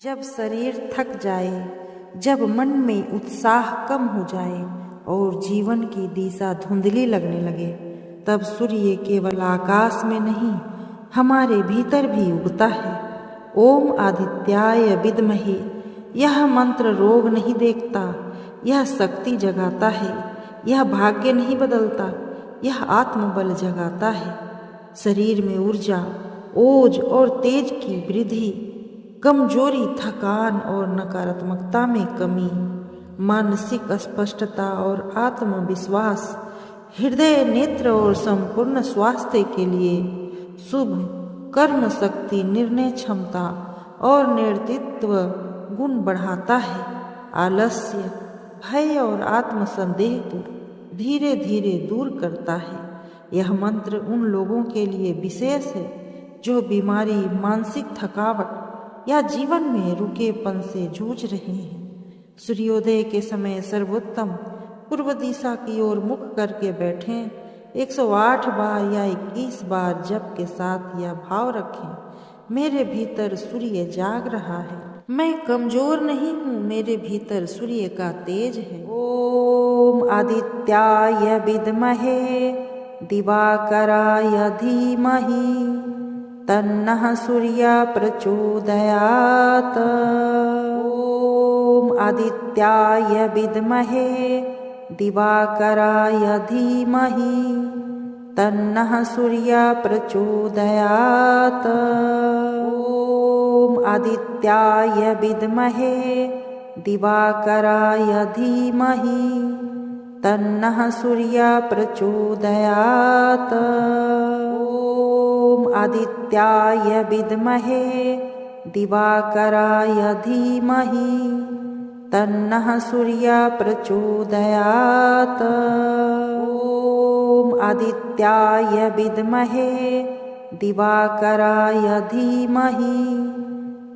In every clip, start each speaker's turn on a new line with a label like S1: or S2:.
S1: जब शरीर थक जाए, जब मन में उत्साह कम हो जाए और जीवन की दिशा धुंधली लगने लगे, तब सूर्य केवल आकाश में नहीं, हमारे भीतर भी उगता है। ओम आदित्याय विद्महे, यह मंत्र रोग नहीं देखता, यह शक्ति जगाता है, यह भाग्य नहीं बदलता, यह आत्मबल जगाता है। शरीर में ऊर्जा, ओज और तेज की वृद्धि, कमजोरी, थकान और नकारात्मकता में कमी, मानसिक स्पष्टता और आत्मविश्वास, हृदय, नेत्र और संपूर्ण स्वास्थ्य के लिए शुभ, कर्म शक्ति, निर्णय क्षमता और नेतृत्व गुण बढ़ाता है। आलस्य, भय और आत्मसंदेह को धीरे धीरे दूर करता है। यह मंत्र उन लोगों के लिए विशेष है जो बीमारी, मानसिक थकावट या जीवन में रुकेपन से जूझ रहे हैं। सूर्योदय के समय सर्वोत्तम पूर्व दिशा की ओर मुख करके बैठें। 108 बार या 21 बार जप के साथ यह भाव रखें, मेरे भीतर सूर्य जाग रहा है, मैं कमजोर नहीं हूँ, मेरे भीतर सूर्य का तेज है। ओम आदित्याय विद्महे दिवाकराय धीमहि तन्नः सूर्यः प्रचोदयात्। ओम आदित्याय विद्महे दिवाकराय धीमहि तन्नः सूर्यः प्रचोदयात्। ओम आदित्याय विद्महे दिवाकराय धीमहि तन्नः सूर्यः प्रचोदयात्। ओम आदित्याय विद्महे दिवाकराय धीमहि तन्नः सूर्यः प्रचोदयात्। ओम आदित्याय विद्महे दिवाकराय धीमहि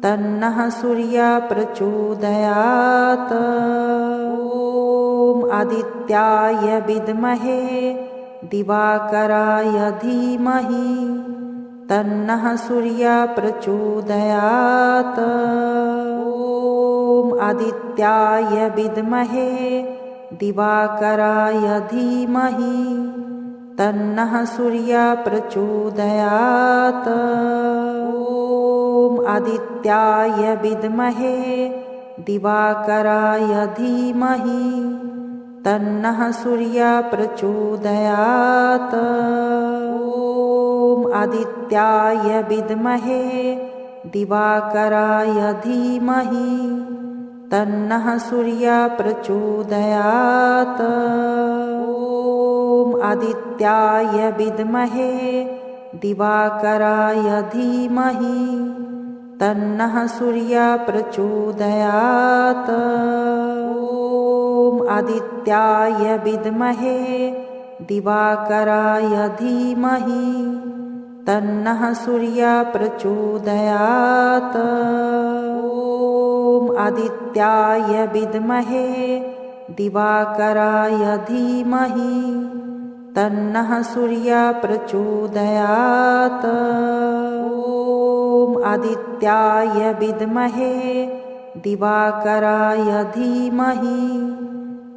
S1: तन्नः सूर्यः प्रचोदयात्। ओम आदित्याय विद्महे दिवाकराय धीमहि तन्नः सूर्यः प्रचोदयात्। ओम आदित्याय विद्महे दिवाकराय धीमहि तन्नः सूर्यः प्रचोदयात्। ओम आदित्याय विद्महे दिवाकराय धीमहि तन्नः सूर्यः प्रचोदयात्। ओम आदित्याय विद्महे दिवाकराय धीमहि तन्नः सूर्यः प्रचोदयात्। ओम आदित्याय विद्महे दिवाकराय धीमहि तन्नः सूर्यः प्रचोदयात्। ओम आदित्याय विद्महे दिवाकराय धीमहि तन्नः सूर्यः प्रचोदयात्। ओम आदित्याय विद्महे दिवाकराय धीमहि तन्नः सूर्यः प्रचोदयात्। ओम आदित्याय विद्महे दिवाकराय धीमहि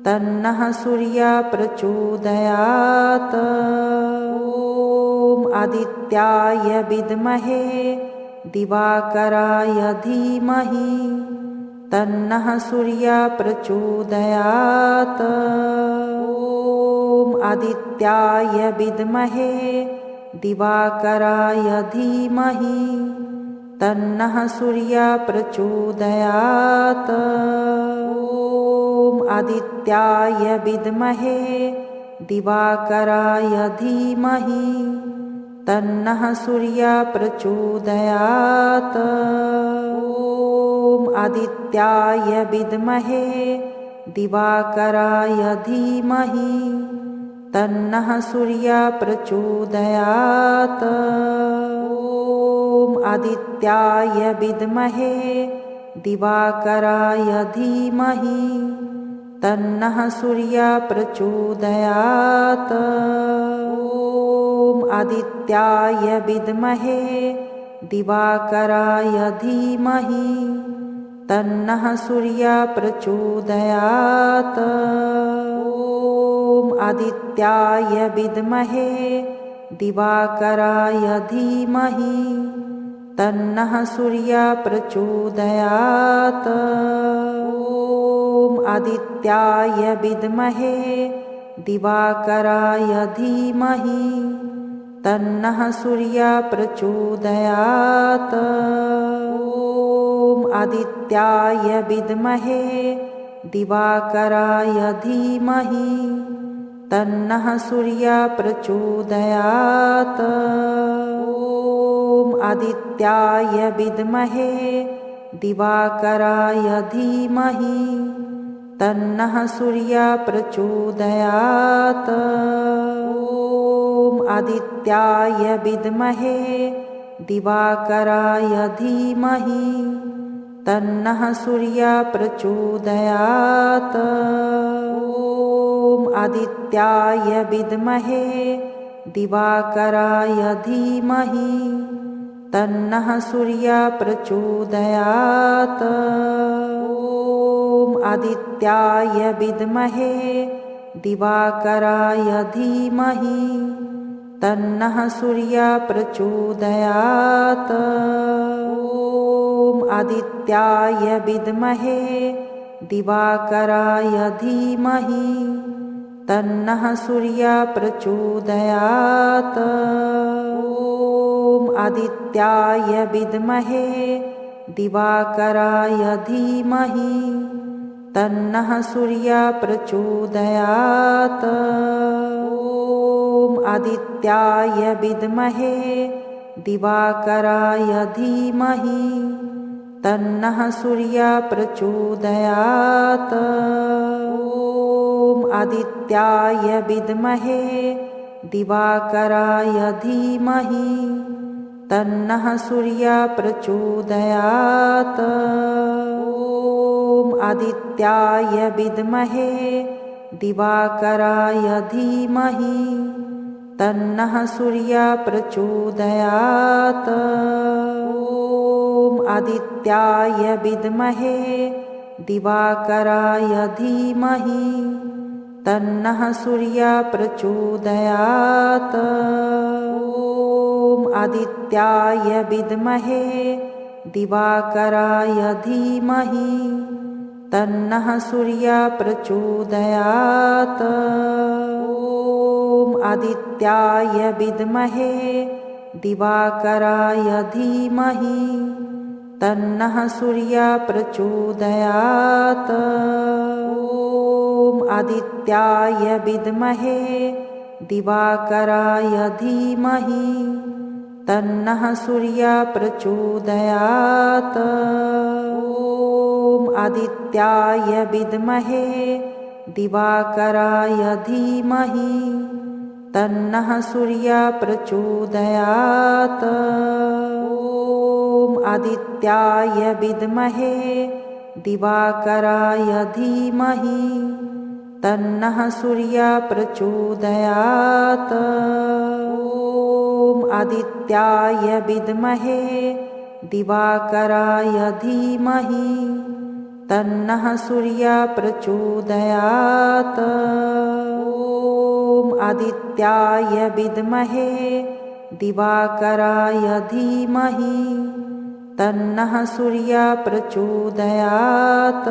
S1: तन्नः सूर्यः प्रचोदयात्। ओम आदित्याय विद्महे दिवाकराय धीमहि तन्नः सूर्यः प्रचोदयात्। ओम आदित्याय विद्महे दिवाकराय धीमहि तन्नः सूर्यः प्रचोदयात्। ओम आदित्याय विद्महे दिवाकराय धीमहि तन्नः सूर्यः प्रचोदयात्। ओम आदित्याय विद्महे दिवाकराय धीमहि तन्नः सूर्यः प्रचोदयात्। ओम आदित्याय विद्महे दिवाकराय धीमहि तन्नः सूर्यः प्रचोदयात्। ओम आदित्याय विद्महे दिवाकराय धीमहि तन्नः सूर्यः प्रचोदयात्। ॐ आदित्याय विद्महे दिवाकराय धीमहि तन्नः सूर्यः प्रचोदयात्। ॐ आदित्याय विद्महे दिवाकराय धीमहि तन्नः सूर्यः प्रचोदयात्। ॐ आदित्याय विद्महे दिवाकराय धीमहि तन्नः सूर्यः प्रचोदयात्। ॐ आदित्याय विद्महे दिवाकराय धीमहि तन्नः सूर्यः प्रचोदयात्। ॐ आदित्याय विद्महे दिवाकराय धीमहि तन्नः सूर्यः प्रचोदयात्। ॐ आदित्याय विद्महे दिवाकराय धीमहि तन्नः सूर्यः प्रचोदयात्। ॐ आदित्याय विद्महे दिवाकराय धीमहि तन्नः सूर्यः प्रचोदयात्। ॐ आदित्याय विद्महे दिवाकराय धीमहि तन्नः सूर्यः प्रचोदयात्। ॐ आदित्याय विद्महे दिवाकराय धीमहि तन्नः सूर्यः प्रचोदयात्। ॐ आदित्याय विद्महे दिवाकराय धीमहि तन्नः सूर्यः प्रचोदयात्। ॐ आदित्याय विद्महे दिवाकराय धीमहि तन्नः सूर्यः प्रचोदयात्। ॐ आदित्याय विद्महे दिवाकराय धीमहि तन्नः सूर्यः प्रचोदयात्। ॐ आदित्याय विद्महे दिवाकराय धीमहि तन्नः सूर्यः प्रचोदयात्। ॐ आदित्याय विद्महे दिवाकराय धीमहि तन्नः सूर्यः प्रचोदयात्। ॐ आदित्याय विद्महे दिवाकराय धीमहि तन्नः सूर्यः प्रचोदयात्। ॐ आदित्याय विद्महे दिवाकराय धीमहि तन्नः सूर्यः प्रचोदयात्। ॐ आदित्याय विद्महे दिवाकराय धीमहि तन्नः सूर्यः प्रचोदयात्। ॐ आदित्याय विद्महे दिवाकराय धीमहि तन्नः सूर्यः प्रचोदयात्। ॐ आदित्याय विद्महे दिवाकराय धीमहि तन्नः सूर्यः प्रचोदयात्। ॐ आदित्याय विद्महे दिवाकराय धीमहि तन्नः सूर्यः प्रचोदयात्।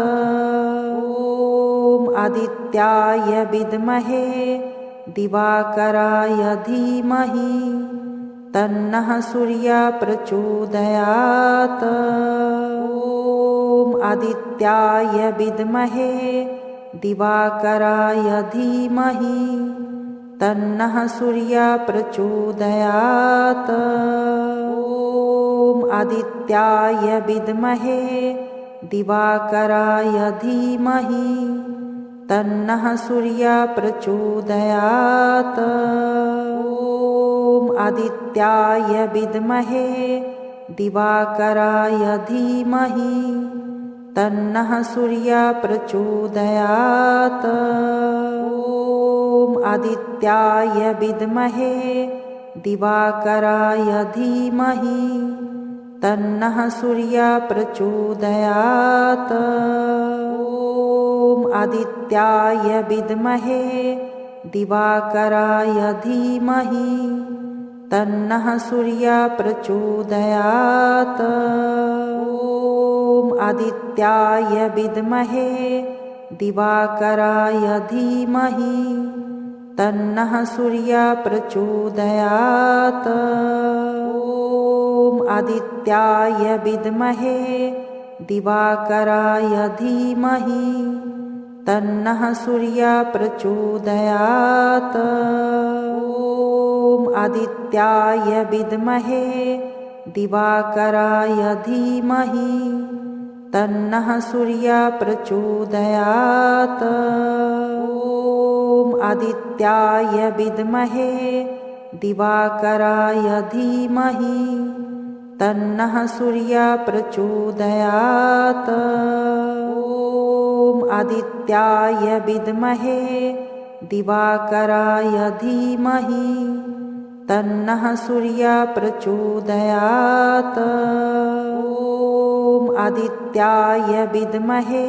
S1: ॐ आदित्याय विद्महे दिवाकराय धीमहि तन्नः सूर्यः प्रचोदयात्। ॐ आदित्याय विद्महे दिवाकराय धीमहि तन्नः सूर्यः प्रचोदयात्। ॐ आदित्याय विद्महे दिवाकराय धीमहि तन्नः सूर्यः प्रचोदयात्। ॐ आदित्याय विद्महे दिवाकराय धीमहि तन्नः सूर्यः प्रचोदयात्। ॐ आदित्याय विद्महे दिवाकराय धीमहि तन्नः सूर्यः प्रचोदयात्। ॐ आदित्याय विद्महे दिवाकराय धीमहि तन्नः सूर्यः प्रचोदयात्। ॐ आदित्याय विद्महे दिवाकराय धीमहि तन्नः सूर्यः प्रचोदयात्। ॐ आदित्याय विद्महे दिवाकराय धीमहि तन्नः सूर्यः प्रचोदयात्। ॐ आदित्याय विद्महे दिवाकराय धीमहि तन्नः सूर्यः प्रचोदयात्। ॐ आदित्याय विद्महे दिवाकराय धीमहि तन्नः सूर्यः प्रचोदयात्। ॐ आदित्याय विद्महे दिवाकराय धीमहि तन्नः सूर्यः प्रचोदयात्। ॐ आदित्याय विद्महे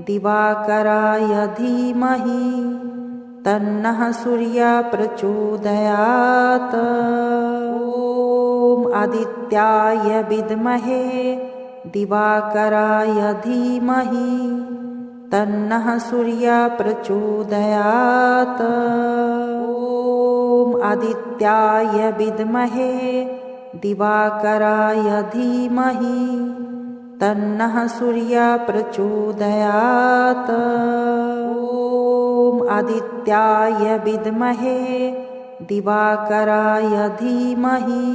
S1: दिवाकराय धीमहि तन्नः सूर्यः प्रचोदयात्। ॐ आदित्याय विद्महे दिवाकराय धीमहि तन्नः सूर्यः प्रचोदयात्। ॐ आदित्याय विद्महे दिवाकराय धीमहि तन्नः सूर्यः प्रचोदयात्। ॐ आदित्याय विद्महे दिवाकराय धीमहि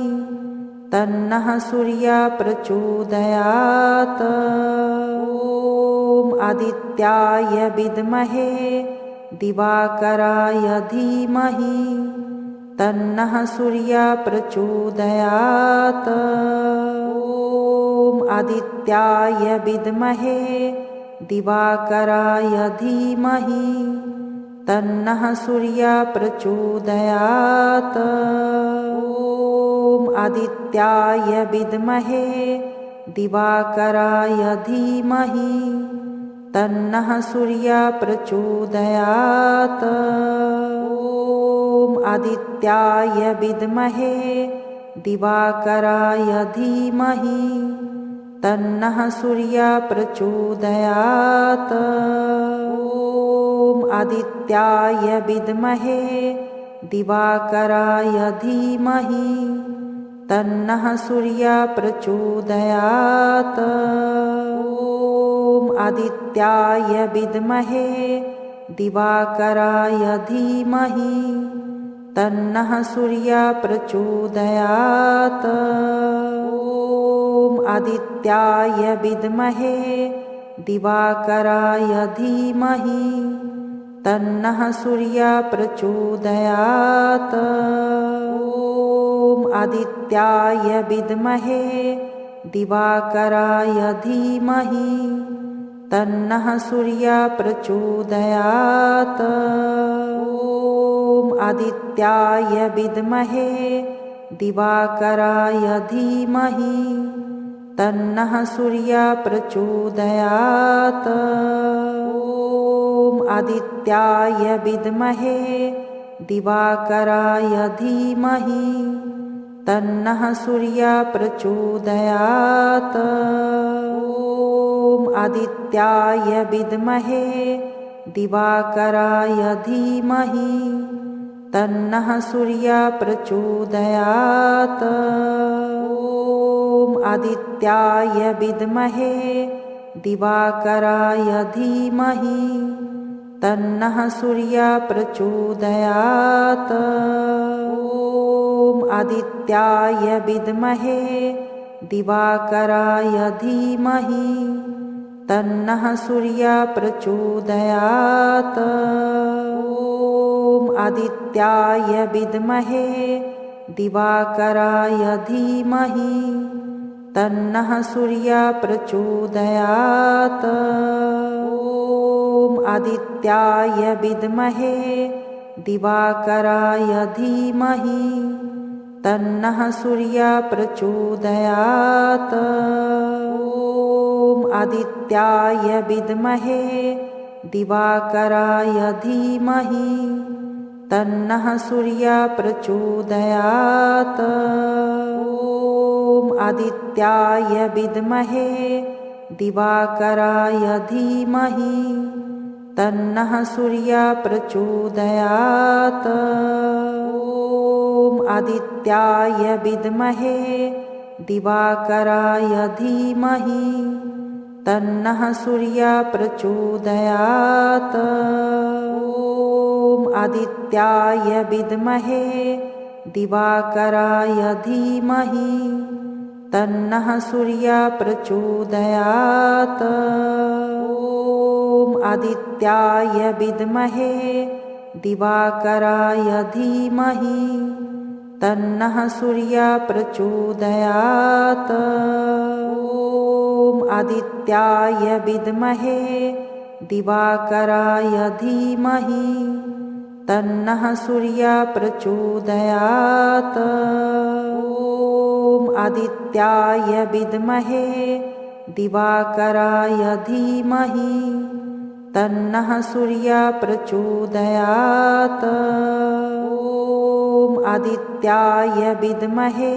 S1: तन्नः सूर्यः प्रचोदयात्। ॐ आदित्याय विद्महे दिवाकराय धीमहि तन्नः सूर्यः प्रचोदयात्। ॐ आदित्याय विद्महे दिवाकराय धीमहि तन्नः सूर्यः प्रचोदयात्। ॐ आदित्याय विद्महे दिवाकराय धीमहि तन्नः सूर्यः प्रचोदयात्। ॐ आदित्याय विद्महे दिवाकराय धीमहि तन्नः सूर्यः प्रचोदयात्। ॐ आदित्याय विद्महे दिवाकराय धीमहि तन्नः सूर्यः प्रचोदयात्। ॐ आदित्याय विद्महे दिवाकराय धीमहि तन्नः सूर्यः प्रचोदयात्। ॐ आदित्याय विद्महे दिवाकराय धीमहि तन्नः सूर्यः प्रचोदयात्। ॐ आदित्याय विद्महे दिवाकराय धीमहि तन्नः सूर्यः प्रचोदयात्। ॐ आदित्याय विद्महे दिवाकराय धीमहि तन्नः सूर्यः प्रचोदयात्। ॐ आदित्याय विद्महे दिवाकराय धीमहि तन्नः सूर्यः प्रचोदयात्। ॐ आदित्याय विद्महे दिवाकराय धीमहि तन्नः सूर्यः प्रचोदयात्। ॐ आदित्याय विद्महे दिवाकराय धीमहि तन्नः सूर्यः प्रचोदयात्। ॐ आदित्याय विद्महे दिवाकराय धीमहि तन्नः सूर्यः प्रचोदयात्। ॐ आदित्याय विद्महे दिवाकराय धीमहि तन्नः सूर्यः प्रचोदयात्। ॐ आदित्याय विद्महे दिवाकराय धीमहि तन्नः सूर्यः प्रचोदयात्। ॐ आदित्याय विद्महे दिवाकराय धीमहि तन्नः सूर्यः प्रचोदयात्। ॐ आदित्याय विद्महे दिवाकराय धीमहि तन्नः सूर्यः प्रचोदयात्। ॐ आदित्याय विद्महे दिवाकराय धीमहि तन्नः सूर्यः प्रचोदयात्। ॐ आदित्याय विद्महे दिवाकराय धीमहि तन्नः सूर्यः प्रचोदयात्। ॐ आदित्याय विद्महे दिवाकराय धीमहि तन्नः सूर्यः प्रचोदयात्। ॐ आदित्याय विद्महे दिवाकराय धीमहि तन्नः सूर्यः प्रचोदयात्। ॐ आदित्याय विद्महे दिवाकराय धीमहि तन्नः सूर्यः प्रचोदयात्। ॐ आदित्याय विद्महे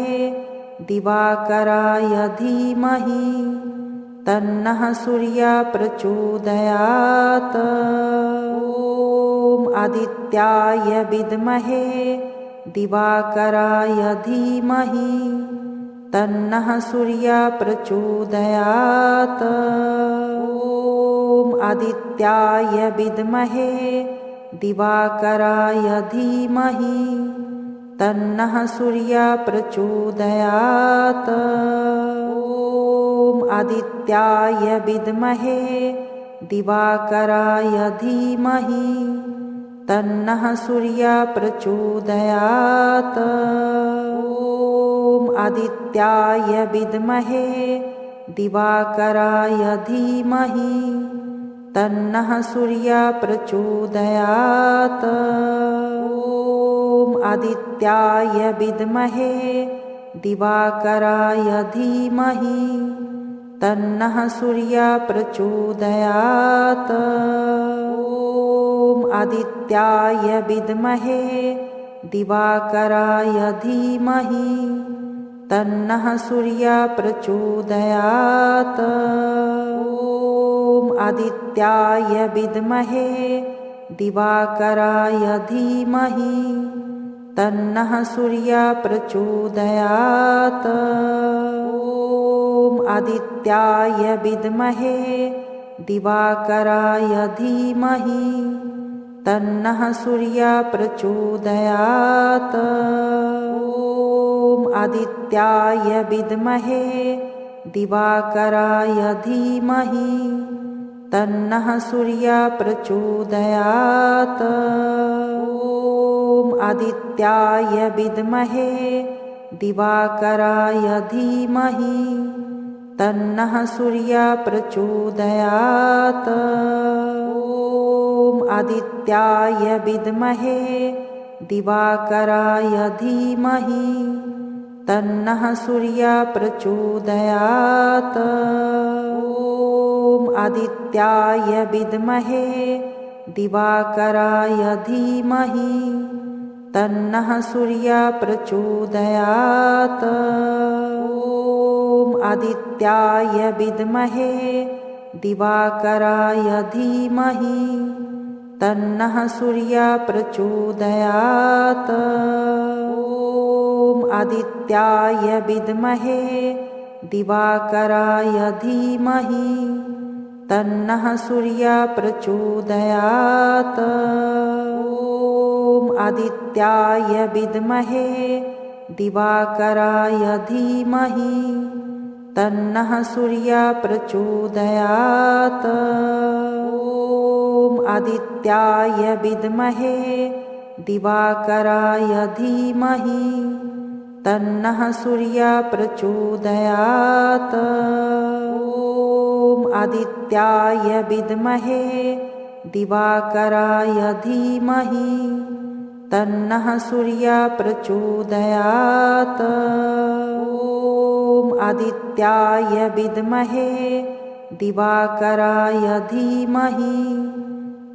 S1: दिवाकराय धीमहि तन्नः सूर्यः प्रचोदयात्। ॐ आदित्याय विद्महे दिवाकराय धीमहि तन्नः सूर्यः प्रचोदयात्। ॐ आदित्याय विद्महे दिवाकराय धीमहि तन्नः सूर्यः प्रचोदयात्। ॐ आदित्याय विद्महे दिवाकराय धीमहि तन्नः सूर्यः प्रचोदयात्। ॐ आदित्याय विद्महे दिवाकराय धीमहि तन्नः सूर्यः प्रचोदयात्। ॐ आदित्याय विद्महे दिवाकराय धीमहि तन्नः सूर्यः प्रचोदयात्। ॐ आदित्याय विद्महे दिवाकराय धीमहि तन्नः सूर्यः प्रचोदयात्। ॐ आदित्याय विद्महे दिवाकराय धीमहि तन्नः सूर्यः प्रचोदयात्। ॐ आदित्याय विद्महे दिवाकराय धीमहि तन्नः सूर्यः प्रचोदयात्। ॐ आदित्याय विद्महे दिवाकराय धीमहि तन्नः सूर्यः प्रचोदयात्। ॐ आदित्याय विद्महे दिवाकराय धीमहि तन्नः सूर्यः प्रचोदयात्। ॐ आदित्याय विद्महे दिवाकराय धीमहि तन्नः सूर्यः प्रचोदयात्। ॐ आदित्याय विद्महे दिवाकराय धीमहि तन्नः सूर्यः प्रचोदयात्। ॐ आदित्याय विद्महे दिवाकराय धीमहि तन्नः सूर्यः प्रचोदयात्। ॐ आदित्याय विद्महे दिवाकराय धीमहि तन्नः सूर्यः प्रचोदयात्। ॐ आदित्याय विद्महे दिवाकराय धीमहि तन्नः सूर्यः प्रचोदयात्। ॐ आदित्याय विद्महे दिवाकराय धीमहि तन्नः सूर्यः प्रचोदयात्। ॐ आदित्याय विद्महे दिवाकराय धीमहि तन्नः सूर्यः प्रचोदयात्। ॐ आदित्याय विद्महे दिवाकराय धीमहि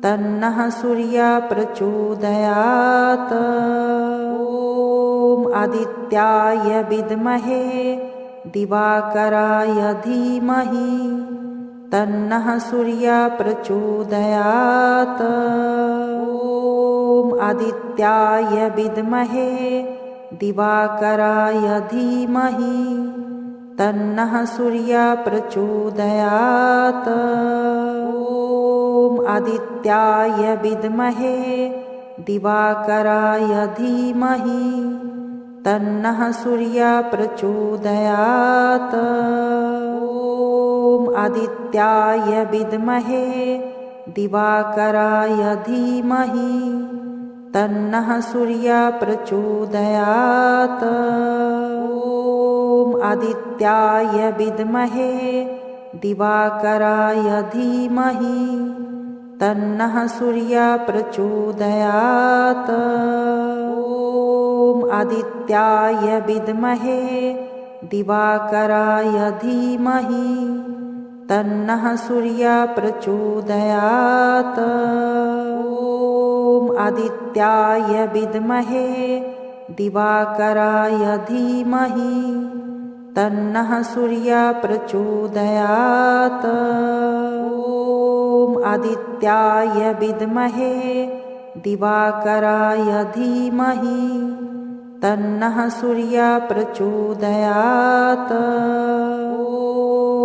S1: तन्नः सूर्यः प्रचोदयात्। ॐ आदित्याय विद्महे दिवाकराय धीमहि तन्नः सूर्यः प्रचोदयात्। ॐ आदित्याय विद्महे दिवाकराय धीमहि तन्नः सूर्यः प्रचोदयात्। ॐ आदित्याय विद्महे दिवाकराय धीमहि तन्नः सूर्यः प्रचोदयात्। ॐ आदित्याय विद्महे दिवाकराय धीमहि तन्नः सूर्यः प्रचोदयात्। ॐ आदित्याय विद्महे दिवाकराय धीमहि तन्नः सूर्यः प्रचोदयात्। ॐ आदित्याय विद्महे दिवाकराय धीमहि तन्नः सूर्यः प्रचोदयात्। ॐ आदित्याय विद्महे दिवाकराय धीमहि तन्नः सूर्यः प्रचोदयात्। ॐ आदित्याय विद्महे दिवाकराय धीमहि तन्नः सूर्यः प्रचोदयात्।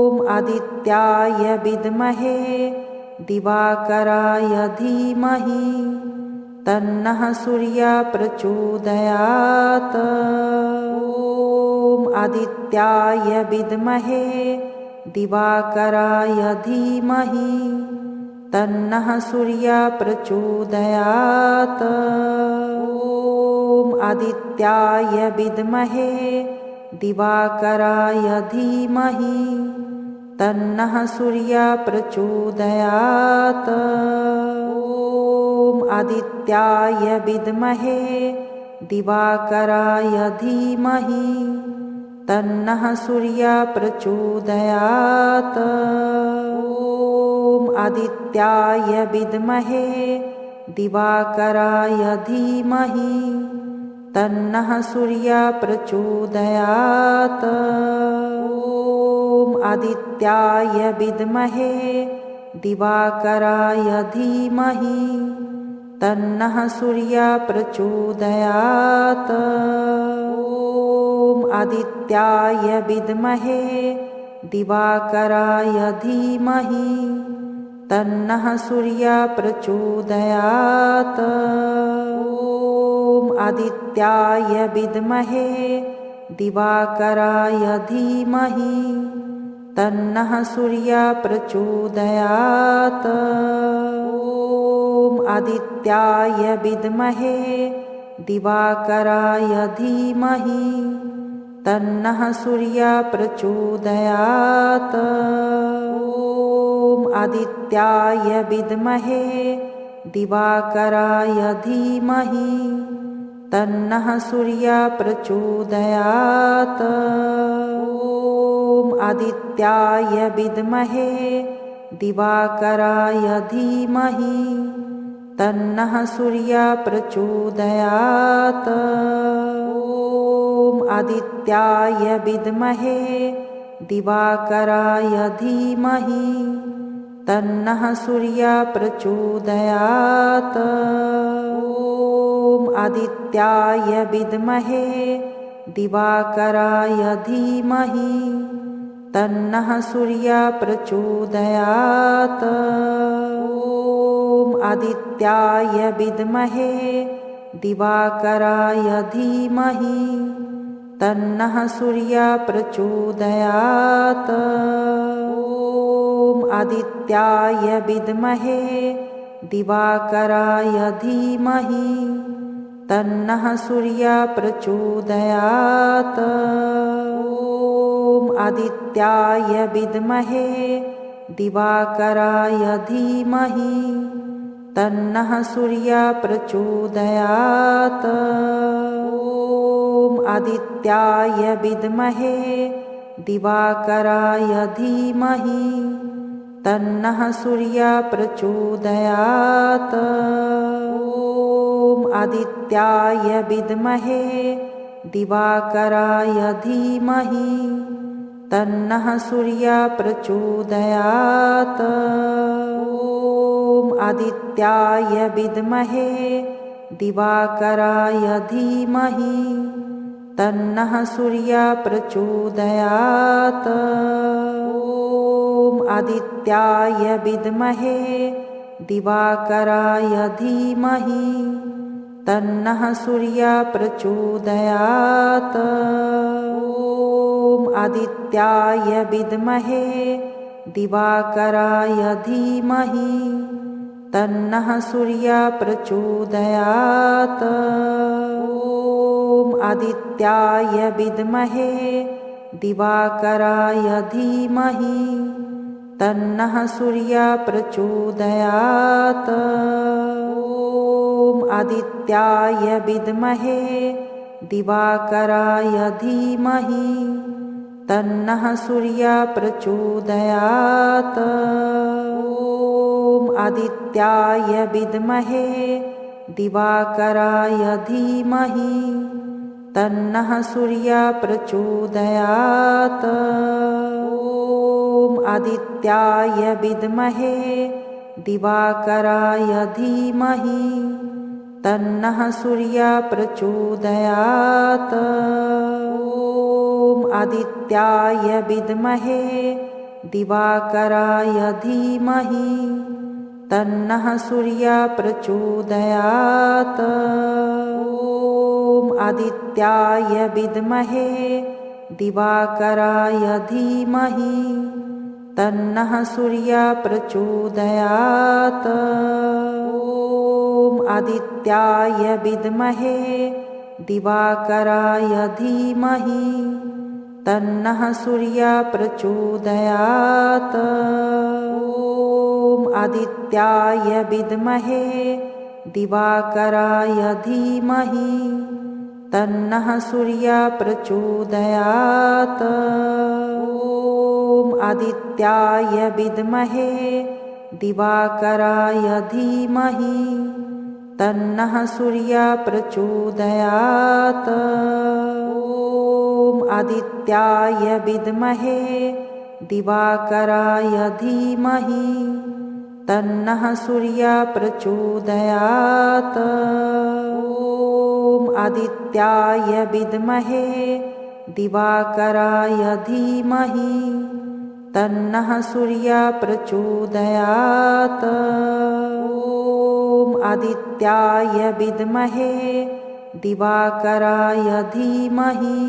S1: ॐ आदित्याय विद्महे दिवाकराय धीमहि तन्नः सूर्यः प्रचोदयात्। ॐ आदित्याय विद्महे दिवाकराय धीमहि तन्नः सूर्यः प्रचोदयात्। ॐ आदित्याय विद्महे दिवाकराय धीमहि तन्नः सूर्यः प्रचोदयात्। ॐ आदित्याय विद्महे दिवाकराय धीमहि तन्नः सूर्यः प्रचोदयात्। ॐ आदित्याय विद्महे दिवाकराय धीमहि तन्नः सूर्यः प्रचोदयात्। ॐ आदित्याय विद्महे दिवाकराय धीमहि तन्नः सूर्यः प्रचोदयात्। ॐ आदित्याय विद्महे दिवाकराय धीमहि तन्नः सूर्यः प्रचोदयात्। ॐ आदित्याय विद्महे दिवाकराय धीमहि तन्नः सूर्यः प्रचोदयात्। ॐ आदित्याय विद्महे दिवाकराय धीमहि तन्नः सूर्यः प्रचोदयात्। ॐ आदित्याय विद्महे दिवाकराय धीमहि तन्नः सूर्यः प्रचोदयात्। ॐ आदित्याय विद्महे दिवाकराय धीमहि तन्नः सूर्यः प्रचोदयात्। ॐ आदित्याय विद्महे दिवाकराय धीमहि तन्नः सूर्यः प्रचोदयात्। ॐ आदित्याय विद्महे दिवाकराय धीमहि तन्नः सूर्यः प्रचोदयात्। ॐ आदित्याय विद्महे दिवाकराय धीमहि तन्नः सूर्यः प्रचोदयात्। ॐ आदित्याय विद्महे दिवाकराय धीमहि तन्नः सूर्यः प्रचोदयात्। ॐ आदित्याय विद्महे दिवाकराय धीमहि तन्नः सूर्यः प्रचोदयात्। ॐ आदित्याय विद्महे दिवाकराय धीमहि तन्नः सूर्यः प्रचोदयात्। ॐ आदित्याय विद्महे दिवाकराय धीमहि तन्नः सूर्यः प्रचोदयात्। ॐ आदित्याय विद्महे दिवाकराय धीमहि तन्नः सूर्यः प्रचोदयात्। ॐ आदित्याय विद्महे दिवाकराय धीमहि तन्नः सूर्यः प्रचोदयात्। ॐ आदित्याय विद्महे दिवाकराय धीमहि तन्नः सूर्यः प्रचोदयात्। ॐ आदित्याय विद्महे दिवाकराय धीमहि तन्नः सूर्यः प्रचोदयात्। ॐ आदित्याय विद्महे दिवाकराय धीमहि तन्नः सूर्यः प्रचोदयात्। ॐ आदित्याय विद्महे दिवाकराय धीमहि तन्नः सूर्यः प्रचोदयात्। ॐ आदित्याय विद्महे दिवाकराय धीमहि तन्नः सूर्यः प्रचोदयात्। ॐ आदित्याय विद्महे दिवाकराय धीमहि तन्नः सूर्यः प्रचोदयात्। ॐ आदित्याय विद्महे दिवाकराय धीमहि तन्नः सूर्यः प्रचोदयात्। ॐ आदित्याय विद्महे दिवाकराय धीमहि तन्नः सूर्यः प्रचोदयात्। ॐ आदित्याय विद्महे दिवाकराय धीमहि तन्नः सूर्यः प्रचोदयात्। ॐ आदित्याय विद्महे दिवाकराय धीमहि तन्नः सूर्यः प्रचोदयात्। ॐ आदित्याय विद्महे दिवाकराय धीमहि तन्नः सूर्यः प्रचोदयात्। ॐ आदित्याय विद्महे दिवाकराय धीमहि तन्नः सूर्यः प्रचोदयात्। ॐ आदित्याय विद्महे दिवाकराय धीमहि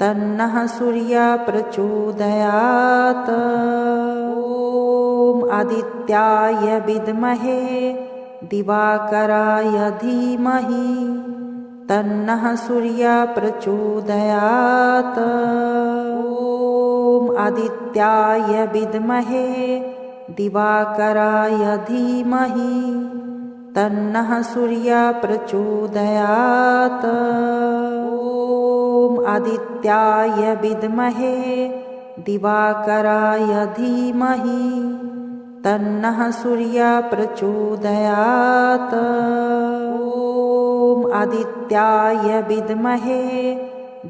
S1: तन्नः सूर्यः प्रचोदयात्। ॐ आदित्याय विद्महे दिवाकराय धीमहि तन्नः सूर्यः प्रचोदयात्। ॐ आदित्याय विद्महे दिवाकराय धीमहि तन्नः सूर्यः प्रचोदयात्। ॐ आदित्याय विद्महे दिवाकराय धीमहि तन्नः सूर्यः प्रचोदयात्। ॐ आदित्याय विद्महे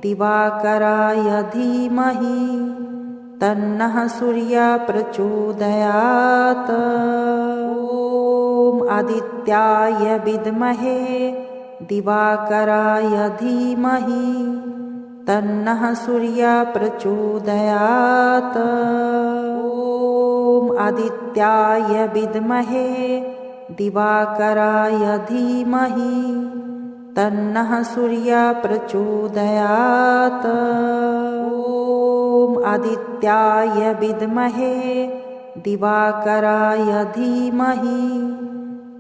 S1: दिवाकराय धीमहि तन्नः सूर्यः प्रचोदयात्। ॐ आदित्याय विद्महे दिवाकराय धीमहि तन्नः सूर्यः प्रचोदयात्। ॐ आदित्याय विद्महे दिवाकराय धीमहि तन्नः सूर्यः प्रचोदयात्। ॐ आदित्याय विद्महे दिवाकराय धीमहि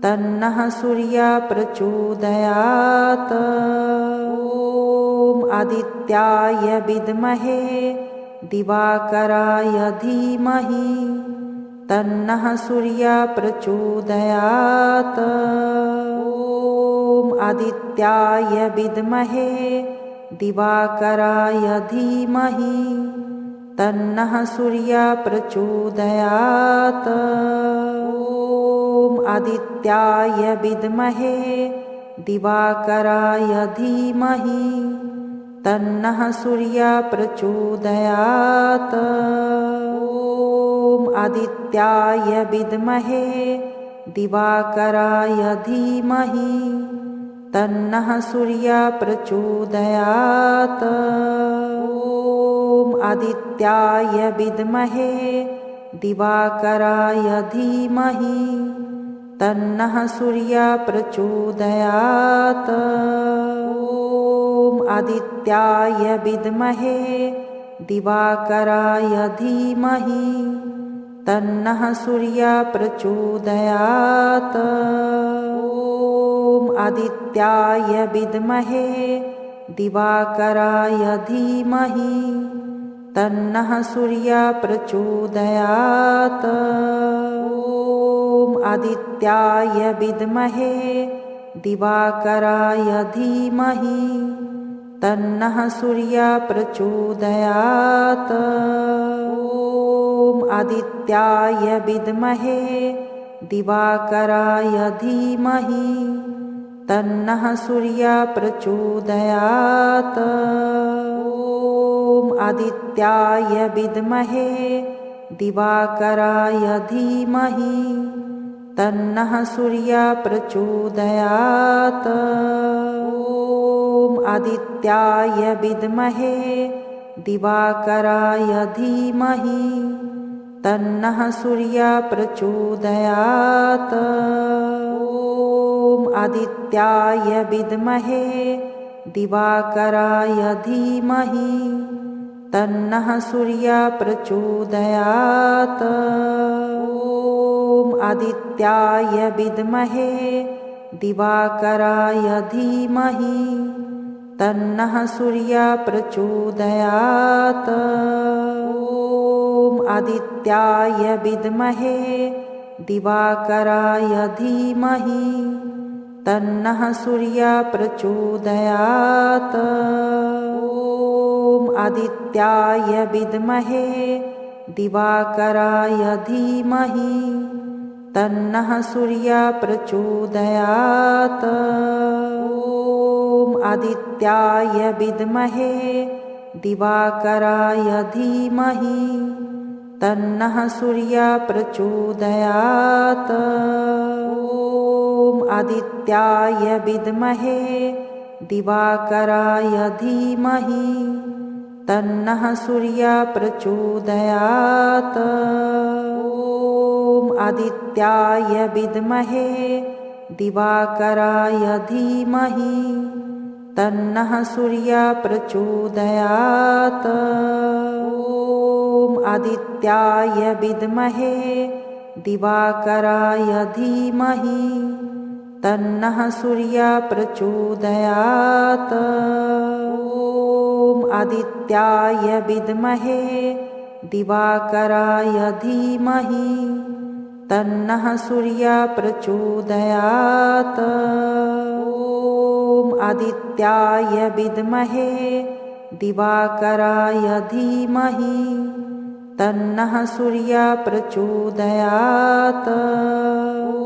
S1: तन्नः सूर्यः प्रचोदयात्। ॐ आदित्याय विद्महे दिवाकराय धीमहि तन्नः सूर्यः प्रचोदयात्। ॐ आदित्याय विद्महे दिवाकराय धीमहि तन्नः सूर्यः प्रचोदयात्। ॐ आदित्याय विद्महे दिवाकराय धीमहि तन्नः सूर्यः प्रचोदयात्। ॐ आदित्याय विद्महे दिवाकराय धीमहि तन्नः सूर्यः प्रचोदयात्। ॐ आदित्याय विद्महे दिवाकराय धीमहि तन्नः सूर्यः प्रचोदयात्। ॐ आदित्याय विद्महे दिवाकराय धीमहि तन्नः सूर्यः प्रचोदयात्। ॐ आदित्याय विद्महे दिवाकराय धीमहि तन्नः सूर्यः प्रचोदयात्। ॐ आदित्याय विद्महे दिवाकराय धीमहि तन्नः सूर्यः प्रचोदयात्। ॐ आदित्याय विद्महे दिवाकराय धीमहि तन्नः सूर्यः प्रचोदयात्। ॐ आदित्याय विद्महे दिवाकराय धीमहि तन्नः सूर्यः प्रचोदयात्। ॐ आदित्याय विद्महे दिवाकराय धीमहि तन्नः सूर्यः प्रचोदयात्। ॐ आदित्याय विद्महे दिवाकराय धीमहि तन्नः सूर्यः प्रचोदयात्। ॐ आदित्याय विद्महे दिवाकराय धीमहि तन्नः सूर्यः प्रचोदयात्। ॐ आदित्याय विद्महे दिवाकराय धीमहि तन्नः सूर्यः प्रचोदयात्। ॐ आदित्याय विद्महे दिवाकराय धीमहि तन्नः सूर्यः प्रचोदयात्। ॐ आदित्याय विद्महे दिवाकराय धीमहि तन्नः सूर्यः प्रचोदयात्। ॐ आदित्याय विद्महे दिवाकराय धीमहि तन्नः सूर्यः प्रचोदयात्। ॐ आदित्याय विद्महे दिवाकराय धीमहि तन्नः सूर्यः प्रचोदयात्। ॐ आदित्याय विद्महे दिवाकराय धीमहि तन्नः सूर्यः प्रचोदयात्। ॐ आदित्याय विद्महे दिवाकराय धीमहि तन्नः सूर्यः प्रचोदयात्। ॐ आदित्याय विद्महे दिवाकराय धीमहि तन्नः सूर्यः प्रचोदयात्। ॐ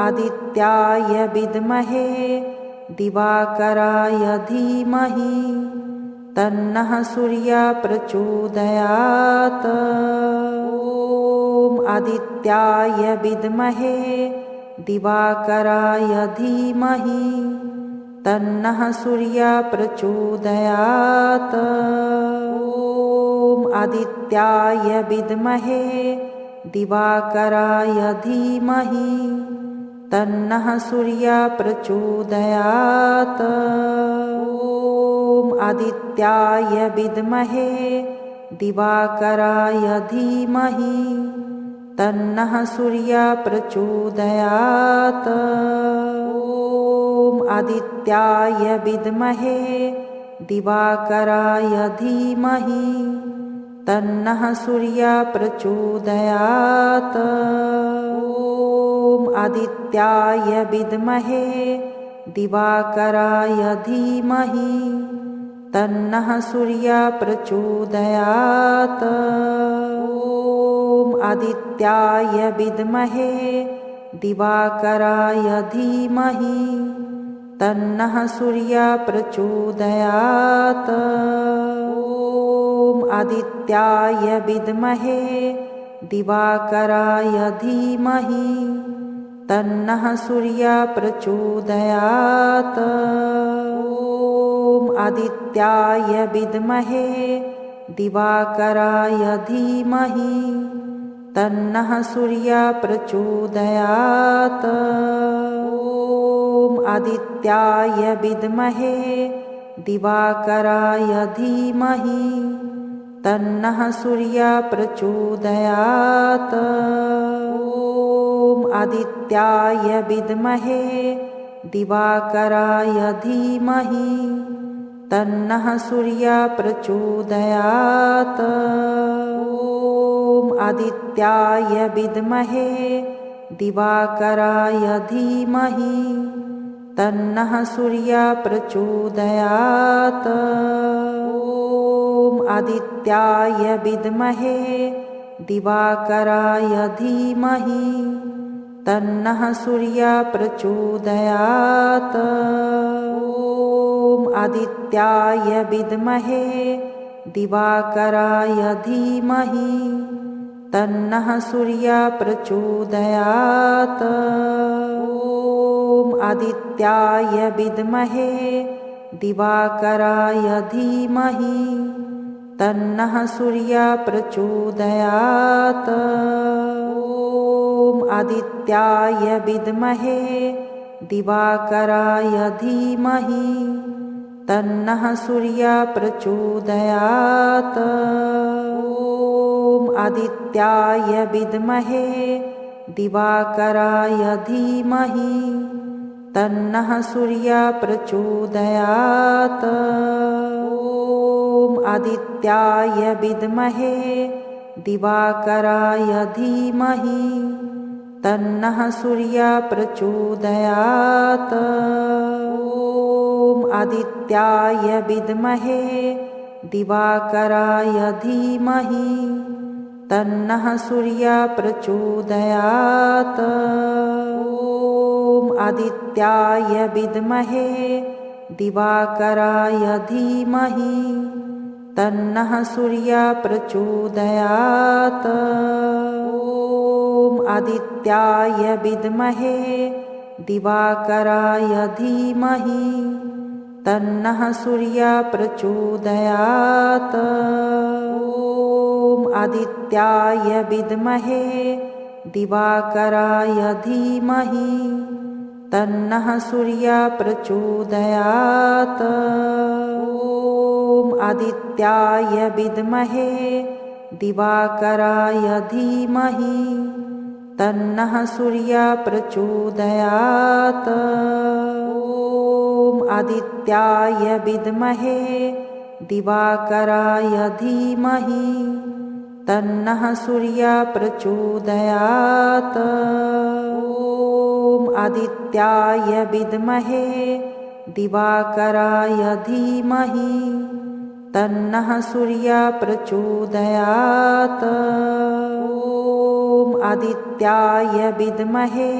S1: आदित्याय विद्महे दिवाकराय धीमहि तन्नः सूर्यः प्रचोदयात्। ॐ आदित्याय विद्महे दिवाकराय धीमहि तन्नः सूर्यः प्रचोदयात्। ॐ आदित्याय विद्महे दिवाकराय धीमहि तन्नः सूर्यः प्रचोदयात्। ॐ आदित्याय विद्महे दिवाकराय धीमहि तन्नः सूर्यः प्रचोदयात्। ॐ आदित्याय विद्महे दिवाकराय धीमहि तन्नः सूर्यः प्रचोदयात्। ॐ आदित्याय विद्महे दिवाकराय धीमहि तन्नः सूर्यः प्रचोदयात्। ॐ आदित्याय विद्महे दिवाकराय धीमहि तन्नः सूर्यः प्रचोदयात्। ॐ आदित्याय विद्महे दिवाकराय धीमहि तन्नः सूर्यः प्रचोदयात्। ॐ आदित्याय विद्महे दिवाकराय धीमहि तन्नः सूर्यः प्रचोदयात्। ॐ आदित्याय विद्महे दिवाकराय धीमहि तन्नः सूर्यः प्रचोदयात्। ॐ आदित्याय विद्महे दिवाकराय धीमहि तन्नः सूर्यः प्रचोदयात्। ॐ आदित्याय विद्महे दिवाकराय धीमहि तन्नः सूर्यः प्रचोदयात्। ॐ आदित्याय विद्महे दिवाकराय धीमहि तन्नः सूर्यः प्रचोदयात्। ॐ आदित्याय विद्महे दिवाकराय धीमहि तन्नः सूर्यः प्रचोदयात्। ॐ आदित्याय विद्महे दिवाकराय धीमहि तन्नः सूर्यः प्रचोदयात्। ॐ आदित्याय विद्महे दिवाकराय धीमहि तन्नः सूर्यः प्रचोदयात्। ॐ आदित्याय विद्महे दिवाकराय धीमहि तन्नः सूर्यः प्रचोदयात्। ॐ आदित्याय विद्महे दिवाकराय धीमहि तन्नः सूर्यः प्रचोदयात्। ॐ आदित्याय विद्महे दिवाकराय धीमहि तन्नः सूर्यः प्रचोदयात्। ॐ आदित्याय विद्महे दिवाकराय धीमहि तन्नः सूर्यः प्रचोदयात्। ॐ आदित्याय विद्महे दिवाकराय धीमहि तन्नः सूर्यः प्रचोदयात्। ॐ आदित्याय विद्महे दिवाकराय धीमहि तन्नः सूर्यः प्रचोदयात्। ॐ आदित्याय विद्महे दिवाकराय धीमहि तन्नः सूर्यः प्रचोदयात्। ॐ आदित्याय विद्महे दिवाकराय धीमहि तन्नः सूर्यः प्रचोदयात्। ॐ आदित्याय विद्महे दिवाकराय धीमहि तन्नः सूर्यः प्रचोदयात्। ॐ आदित्याय विद्महे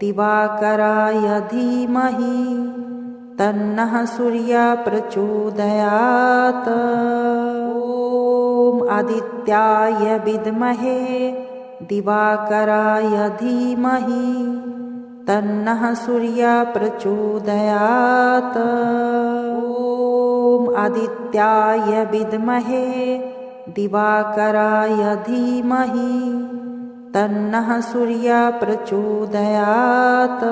S1: दिवाकराय धीमहि तन्नः सूर्यः प्रचोदयात्। ॐ आदित्याय विद्महे दिवाकराय धीमहि तन्नः सूर्यः प्रचोदयात्। ॐ आदित्याय विद्महे दिवाकराय धीमहि तन्नः सूर्यः प्रचोदयात्।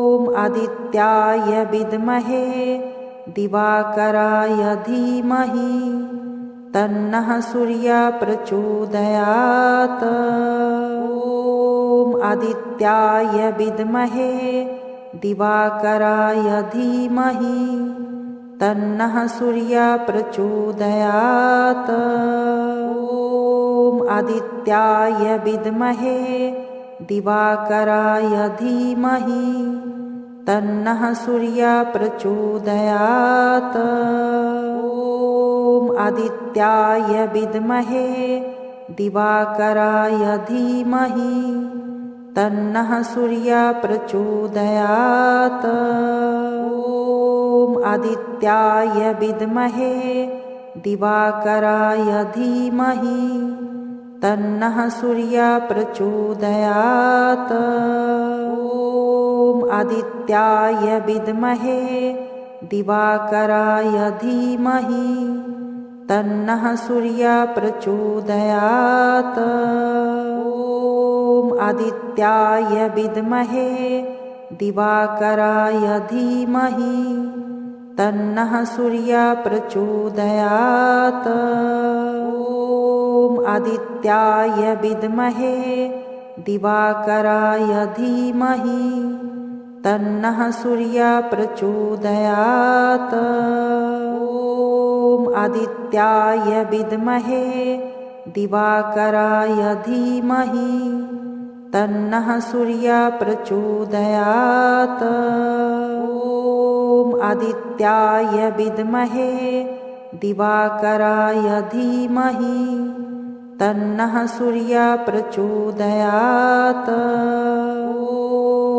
S1: ॐ आदित्याय विद्महे दिवाकराय धीमहि तन्नः सूर्यः प्रचोदयात्। ॐ आदित्याय विद्महे दिवाकराय धीमहि तन्नः सूर्यः प्रचोदयात्। ॐ आदित्याय विद्महे दिवाकराय धीमहि तन्नः सूर्यः प्रचोदयात्। ॐ आदित्याय विद्महे दिवाकराय धीमहि तन्नः सूर्यः प्रचोदयात्। ॐ आदित्याय विद्महे दिवाकराय धीमहि तन्नः सूर्यः प्रचोदयात्। ॐ आदित्याय विद्महे दिवाकराय धीमहि तन्नः सूर्यः प्रचोदयात्। ॐ आदित्याय विद्महे दिवाकराय धीमहि तन्नः सूर्यः प्रचोदयात्। ॐ आदित्याय विद्महे दिवाकराय धीमहि तन्नः सूर्यः प्रचोदयात्। ॐ आदित्याय विद्महे दिवाकराय धीमहि तन्नः सूर्यः प्रचोदयात्। ॐ आदित्याय विद्महे दिवाकराय धीमहि तन्नः सूर्यः प्रचोदयात्।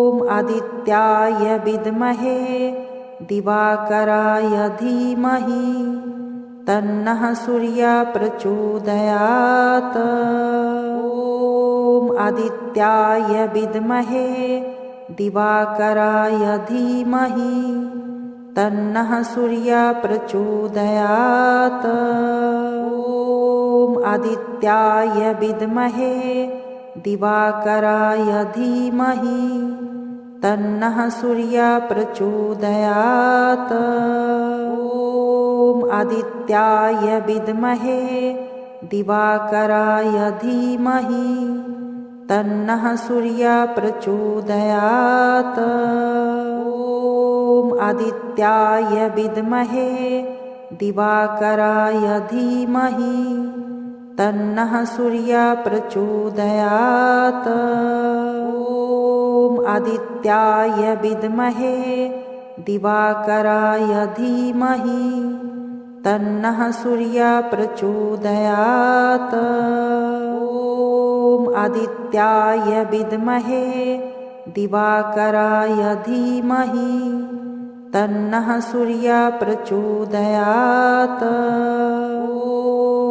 S1: ॐ आदित्याय विद्महे दिवाकराय धीमहि तन्नः सूर्यः प्रचोदयात्। ॐ आदित्याय विद्महे दिवाकराय धीमहि तन्नः सूर्यः प्रचोदयात्। ॐ आदित्याय विद्महे दिवाकराय धीमहि तन्नः सूर्यः प्रचोदयात्। ॐ आदित्याय विद्महे दिवाकराय धीमहि तन्नः सूर्यः प्रचोदयात्। ॐ आदित्याय विद्महे दिवाकराय धीमहि तन्नः सूर्यः प्रचोदयात्। ॐ आदित्याय विद्महे दिवाकराय धीमहि तन्नः सूर्यः प्रचोदयात्। ॐ आदित्याय विद्महे दिवाकराय धीमहि तन्नः सूर्यः प्रचोदयात्।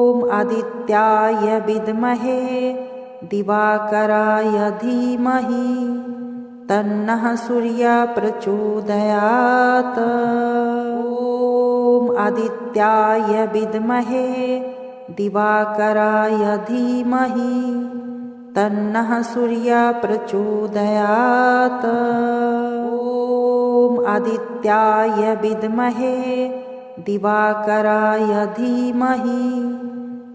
S1: ॐ आदित्याय विद्महे दिवाकराय धीमहि तन्नः सूर्यः प्रचोदयात्। ॐ आदित्याय विद्महे दिवाकराय धीमहि तन्नः सूर्यः प्रचोदयात्। ॐ आदित्याय विद्महे दिवाकराय धीमहि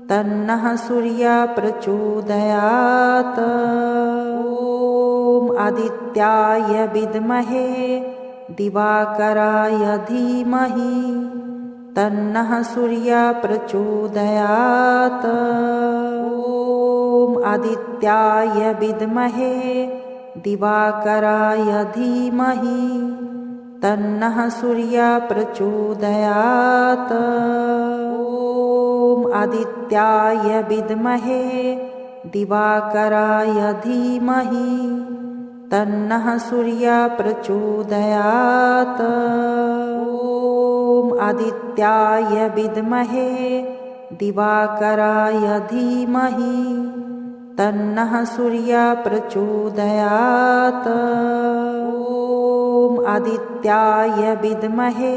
S1: तन्नः सूर्यः प्रचोदयात्। ॐ आदित्याय विद्महे दिवाकराय धीमहि तन्नः सूर्यः प्रचोदयात्। ॐ आदित्याय विद्महे दिवाकराय धीमहि तन्नः सूर्यः प्रचोदयात्। ॐ आदित्याय विद्महे दिवाकराय धीमहि तन्नः सूर्यः प्रचोदयात्। ॐ आदित्याय विद्महे दिवाकराय धीमहि तन्नः सूर्यः प्रचोदयात्। ॐ आदित्याय विद्महे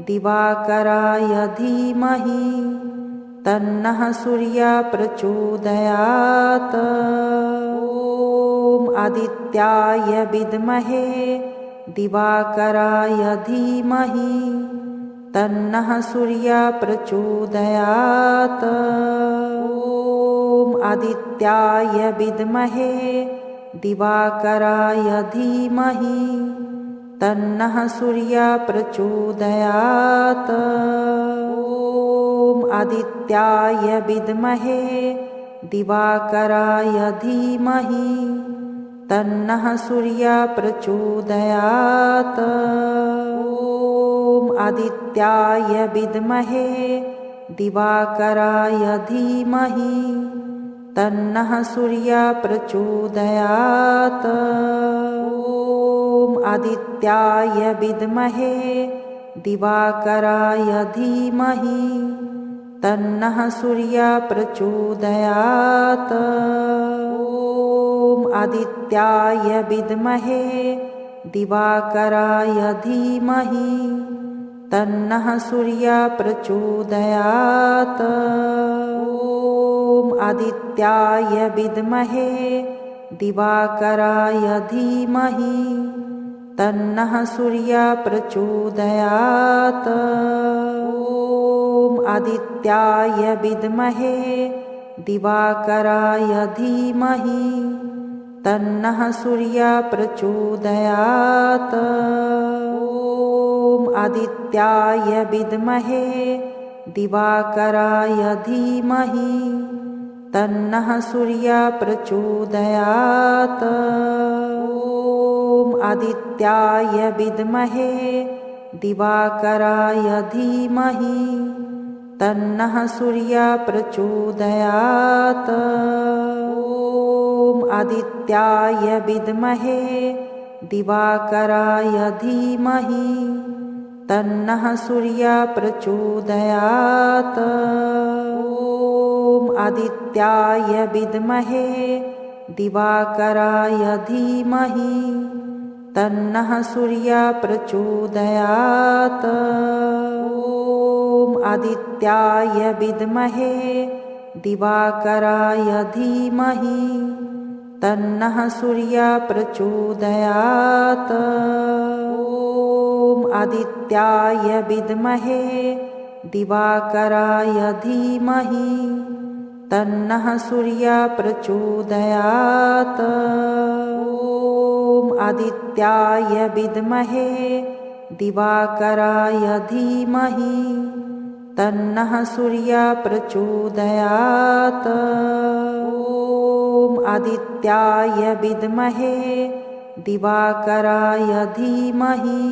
S1: दिवाकराय धीमहि तन्नः सूर्यः प्रचोदयात्। ॐ आदित्याय विद्महे दिवाकराय धीमहि तन्नः सूर्यः प्रचोदयात्। ॐ आदित्याय विद्महे दिवाकराय धीमहि तन्नः सूर्यः प्रचोदयात्। ॐ आदित्याय विद्महे दिवाकराय धीमहि तन्नः सूर्यः प्रचोदयात्। ॐ आदित्याय विद्महे दिवाकराय धीमहि तन्नः सूर्यः प्रचोदयात्। ॐ आदित्याय विद्महे दिवाकराय धीमहि तन्नः सूर्यः प्रचोदयात्। ॐ आदित्याय विद्महे दिवाकराय धीमहि तन्नः सूर्यः प्रचोदयात्। ॐ आदित्याय विद्महे दिवाकराय धीमहि तन्नः सूर्यः प्रचोदयात्। ॐ आदित्याय विद्महे दिवाकराय धीमहि तन्नः सूर्यः प्रचोदयात्। ॐ आदित्याय विद्महे दिवाकराय धीमहि तन्नः सूर्यः प्रचोदयात्। ॐ आदित्याय विद्महे दिवाकराय धीमहि तन्नः सूर्यः प्रचोदयात्। ॐ आदित्याय विद्महे दिवाकराय धीमहि तन्नः सूर्यः प्रचोदयात्। ॐ आदित्याय विद्महे दिवाकराय धीमहि तन्नः सूर्यः प्रचोदयात्। ॐ आदित्याय विद्महे दिवाकराय धीमहि तन्नः सूर्यः प्रचोदयात्। ॐ आदित्याय विद्महे दिवाकराय धीमहि तन्नः सूर्यः प्रचोदयात्। ॐ आदित्याय विद्महे दिवाकराय धीमहि तन्नः सूर्यः प्रचोदयात्। ॐ आदित्याय विद्महे दिवाकराय धीमहि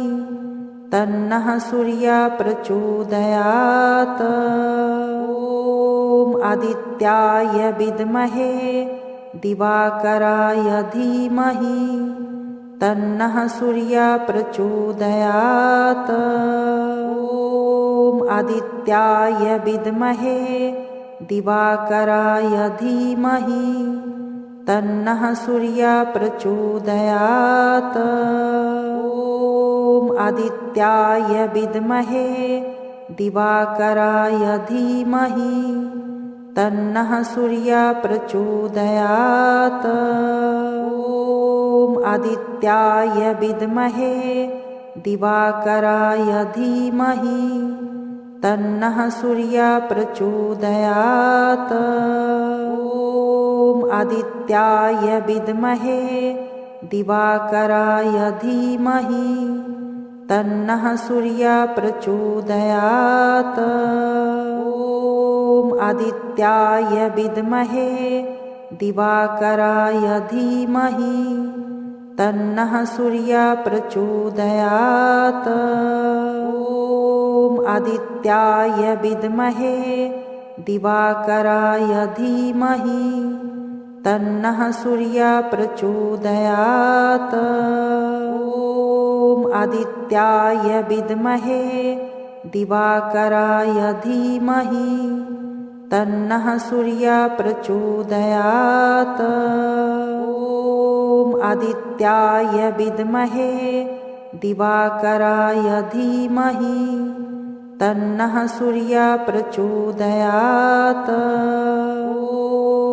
S1: तन्नः सूर्यः प्रचोदयात्। ॐ आदित्याय विद्महे दिवाकराय धीमहि तन्नः सूर्यः प्रचोदयात्। ॐ आदित्याय विद्महे दिवाकराय धीमहि तन्नः सूर्यः प्रचोदयात्। ॐ आदित्याय विद्महे दिवाकराय धीमहि तन्नः सूर्यः प्रचोदयात्। ॐ आदित्याय विद्महे दिवाकराय धीमहि तन्नः सूर्यः प्रचोदयात्। ॐ आदित्याय विद्महे दिवाकराय धीमहि तन्नः सूर्यः प्रचोदयात्। ॐ आदित्याय विद्महे दिवाकराय धीमहि तन्नः सूर्यः प्रचोदयात्। ॐ आदित्याय विद्महे दिवाकराय धीमहि तन्नः सूर्यः प्रचोदयात्। ॐ आदित्याय विद्महे दिवाकराय धीमहि तन्नः सूर्यः प्रचोदयात्। ॐ आदित्याय विद्महे दिवाकराय धीमहि तन्नः सूर्यः प्रचोदयात्।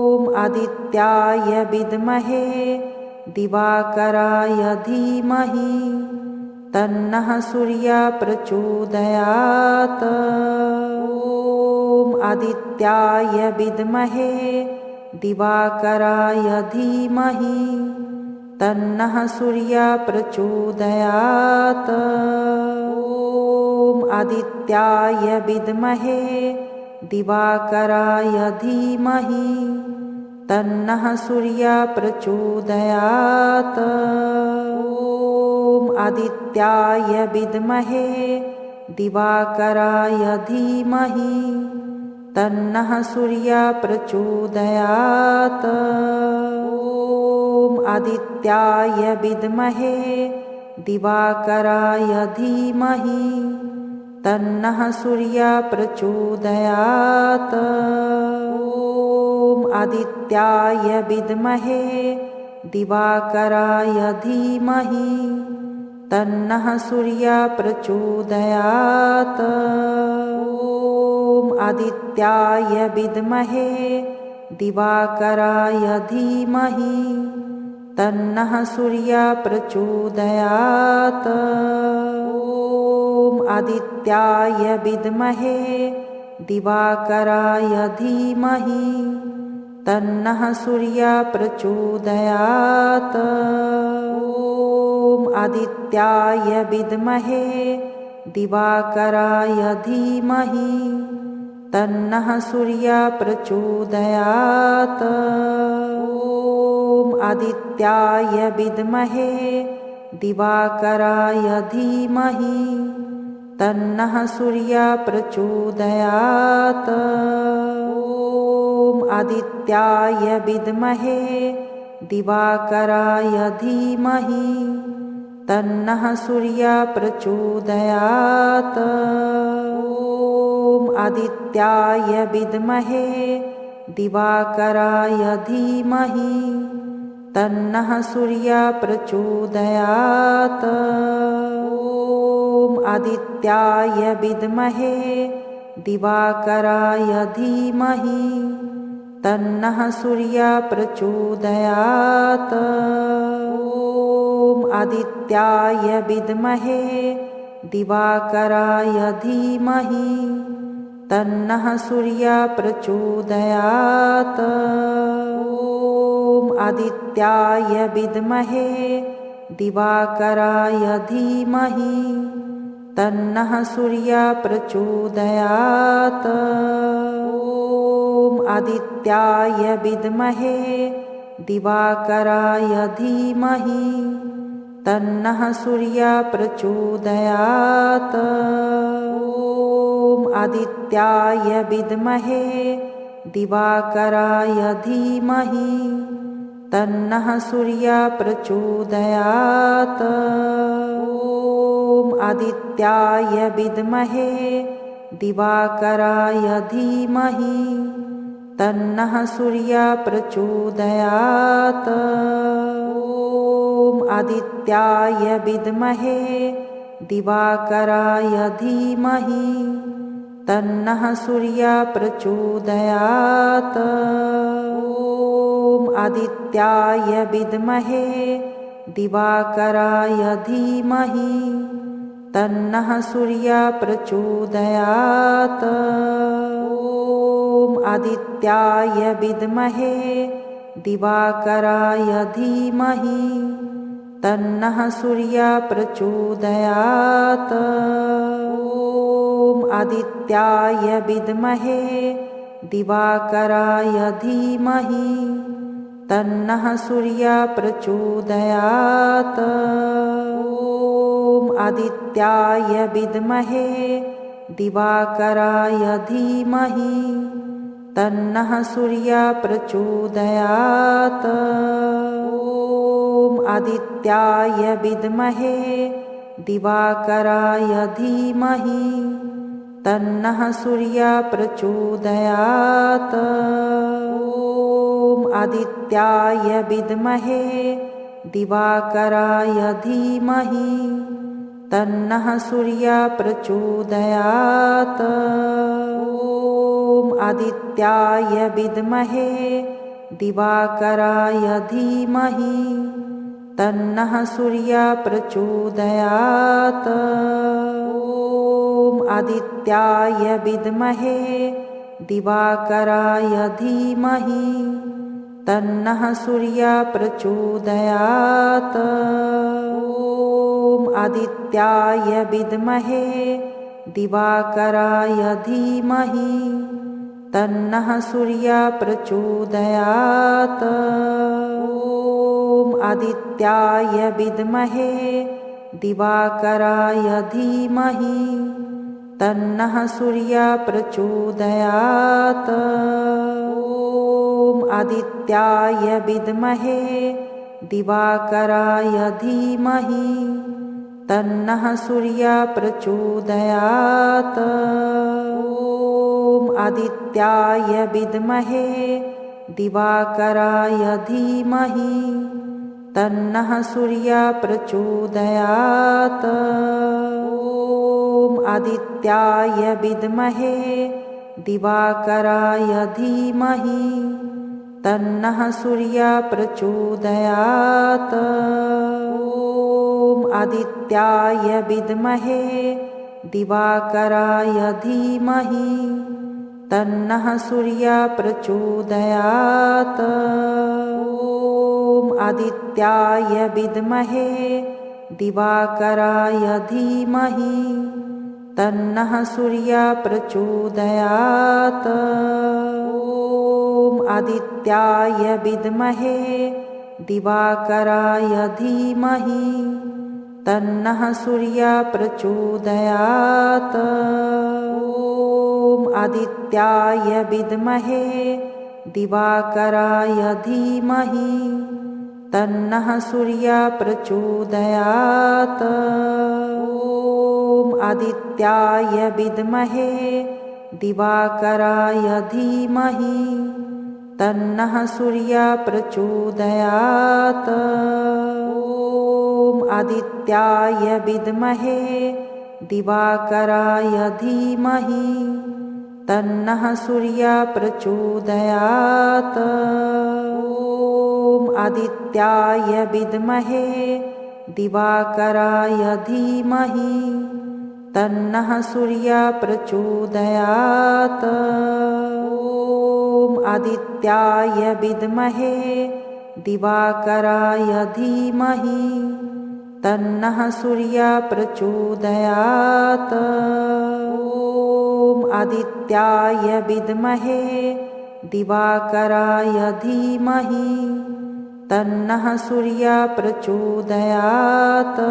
S1: ॐ आदित्याय विद्महे दिवाकराय धीमहि तन्नः सूर्यः प्रचोदयात्। ॐ आदित्याय विद्महे दिवाकराय धीमहि तन्नः सूर्यः प्रचोदयात्। ॐ आदित्याय विद्महे दिवाकराय धीमहि तन्नः सूर्यः प्रचोदयात्। ॐ आदित्याय विद्महे दिवाकराय धीमहि तन्नः सूर्यः प्रचोदयात्। ॐ आदित्याय विद्महे दिवाकराय धीमहि तन्नः सूर्यः प्रचोदयात्। ॐ आदित्याय विद्महे दिवाकराय धीमहि तन्नः सूर्यः प्रचोदयात्। ॐ आदित्याय विद्महे दिवाकराय धीमहि तन्नः सूर्यः प्रचोदयात्। ॐ आदित्याय विद्महे दिवाकराय धीमहि तन्नः सूर्यः प्रचोदयात्। ॐ आदित्याय विद्महे दिवाकराय धीमहि तन्नः सूर्यः प्रचोदयात्। ॐ आदित्याय विद्महे दिवाकराय धीमहि तन्नः सूर्यः प्रचोदयात्। ॐ आदित्याय विद्महे दिवाकराय धीमहि तन्नः सूर्यः प्रचोदयात्। ॐ आदित्याय विद्महे दिवाकराय धीमहि तन्नः सूर्यः प्रचोदयात्। ॐ आदित्याय विद्महे दिवाकराय धीमहि तन्नः सूर्यः प्रचोदयात्। ॐ आदित्याय विद्महे दिवाकराय धीमहि तन्नः सूर्यः प्रचोदयात्। ॐ आदित्याय विद्महे दिवाकराय धीमहि तन्नः सूर्यः प्रचोदयात्। ॐ आदित्याय विद्महे दिवाकराय धीमहि तन्नः सूर्यः प्रचोदयात्। ॐ आदित्याय विद्महे दिवाकराय धीमहि तन्नः सूर्यः प्रचोदयात्। ॐ आदित्याय विद्महे दिवाकराय धीमहि तन्नः सूर्यः प्रचोदयात्। ॐ आदित्याय विद्महे दिवाकराय धीमहि तन्नः सूर्यः प्रचोदयात्। ॐ आदित्याय विद्महे दिवाकराय धीमहि तन्नः सूर्यः प्रचोदयात्। ॐ आदित्याय विद्महे दिवाकराय धीमहि तन्नः सूर्यः प्रचोदयात्। ॐ आदित्याय विद्महे दिवाकराय धीमहि तन्नः सूर्यः प्रचोदयात्। ॐ आदित्याय विद्महे दिवाकराय धीमहि तन्नः सूर्यः प्रचोदयात्। ॐ आदित्याय विद्महे दिवाकराय धीमहि तन्नः सूर्यः प्रचोदयात्। ॐ आदित्याय विद्महे दिवाकराय धीमहि तन्नः सूर्यः प्रचोदयात्। ॐ आदित्याय विद्महे दिवाकराय धीमहि तन्नः सूर्यः प्रचोदयात्। ॐ आदित्याय विद्महे दिवाकराय धीमहि तन्नः सूर्यः प्रचोदयात्। ॐ आदित्याय विद्महे दिवाकराय धीमहि तन्नः सूर्यः प्रचोदयात्। ॐ आदित्याय विद्महे दिवाकराय धीमहि तन्नः सूर्यः प्रचोदयात्। ॐ आदित्याय विद्महे दिवाकराय धीमहि तन्नः सूर्यः प्रचोदयात्। ॐ आदित्याय विद्महे दिवाकराय धीमहि तन्नः सूर्यः प्रचोदयात्। ॐ आदित्याय विद्महे दिवाकराय धीमहि तन्नः सूर्यः प्रचोदयात्। ॐ आदित्याय विद्महे दिवाकराय धीमहि तन्नः सूर्यः प्रचोदयात्। ॐ आदित्याय विद्महे दिवाकराय धीमहि तन्नः सूर्यः प्रचोदयात्। ॐ आदित्याय विद्महे दिवाकराय धीमहि तन्नः सूर्यः प्रचोदयात्। ॐ आदित्याय विद्महे दिवाकराय धीमहि तन्नः सूर्यः प्रचोदयात्। ॐ आदित्याय विद्महे दिवाकराय धीमहि तन्नः सूर्यः प्रचोदयात्। ॐ आदित्याय विद्महे दिवाकराय धीमहि तन्नः सूर्यः प्रचोदयात्। ॐ आदित्याय विद्महे दिवाकराय धीमहि तन्नः सूर्यः प्रचोदयात्। ॐ आदित्याय विद्महे दिवाकराय धीमहि तन्नः सूर्यः प्रचोदयात्। ॐ आदित्याय विद्महे दिवाकराय धीमहि तन्नः सूर्यः प्रचोदयात्।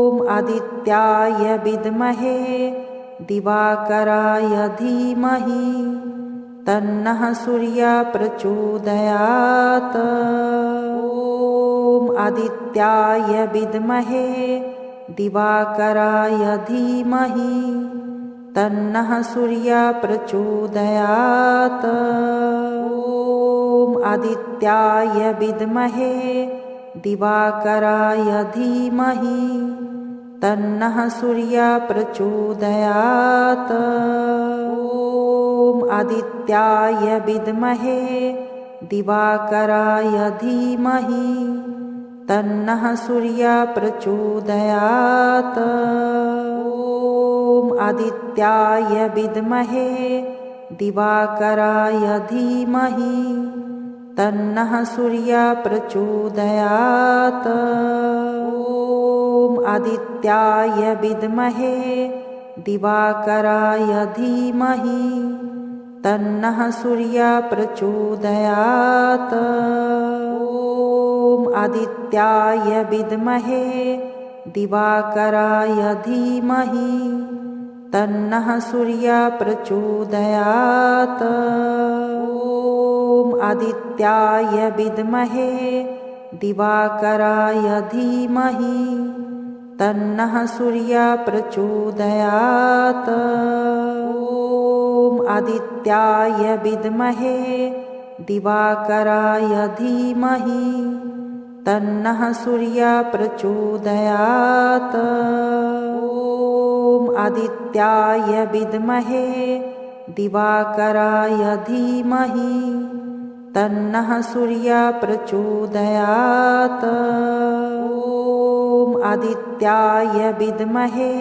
S1: ॐ आदित्याय विद्महे दिवाकराय धीमहि तन्नः सूर्यः प्रचोदयात्। ॐ आदित्याय विद्महे दिवाकराय धीमहि तन्नः सूर्यः प्रचोदयात्। ॐ आदित्याय विद्महे दिवाकराय धीमहि तन्नः सूर्यः प्रचोदयात्। ॐ आदित्याय विद्महे दिवाकराय धीमहि तन्नः सूर्यः प्रचोदयात्। ॐ आदित्याय विद्महे दिवाकराय धीमहि तन्नः सूर्यः प्रचोदयात्। ॐ आदित्याय विद्महे दिवाकराय धीमहि तन्नः सूर्यः प्रचोदयात्। ॐ आदित्याय विद्महे दिवाकराय धीमहि तन्नः सूर्यः प्रचोदयात्। ॐ आदित्याय विद्महे दिवाकराय धीमहि तन्नः सूर्यः प्रचोदयात्। ॐ आदित्याय विद्महे दिवाकराय धीमहि तन्नः सूर्यः प्रचोदयात्। ॐ आदित्याय विद्महे दिवाकराय धीमहि तन्नः सूर्यः प्रचोदयात्। ॐ आदित्याय विद्महे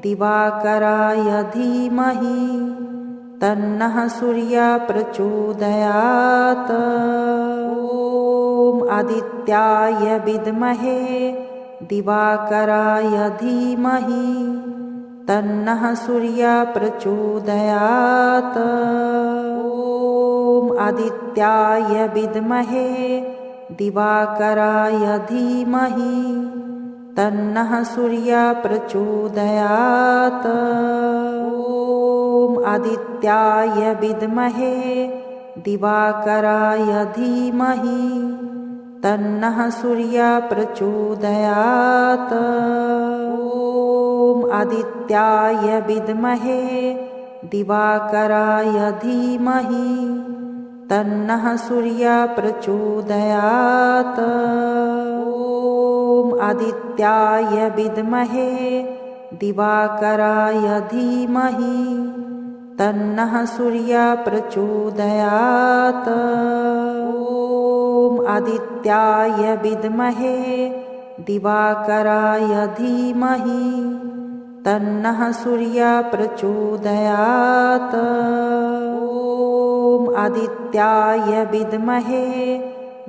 S1: दिवाकराय धीमहि तन्नः सूर्यः प्रचोदयात्। ॐ आदित्याय विद्महे दिवाकराय धीमहि तन्नः सूर्यः प्रचोदयात्। ॐ आदित्याय विद्महे दिवाकराय धीमहि तन्नः सूर्यः प्रचोदयात्। ॐ आदित्याय विद्महे दिवाकराय धीमहि तन्नः सूर्यः प्रचोदयात्। ॐ आदित्याय विद्महे दिवाकराय धीमहि तन्नः सूर्यः प्रचोदयात्। ॐ आदित्याय विद्महे दिवाकराय धीमहि तन्नः सूर्यः प्रचोदयात्। ॐ आदित्याय विद्महे दिवाकराय धीमहि तन्नः सूर्यः प्रचोदयात्। ॐ आदित्याय विद्महे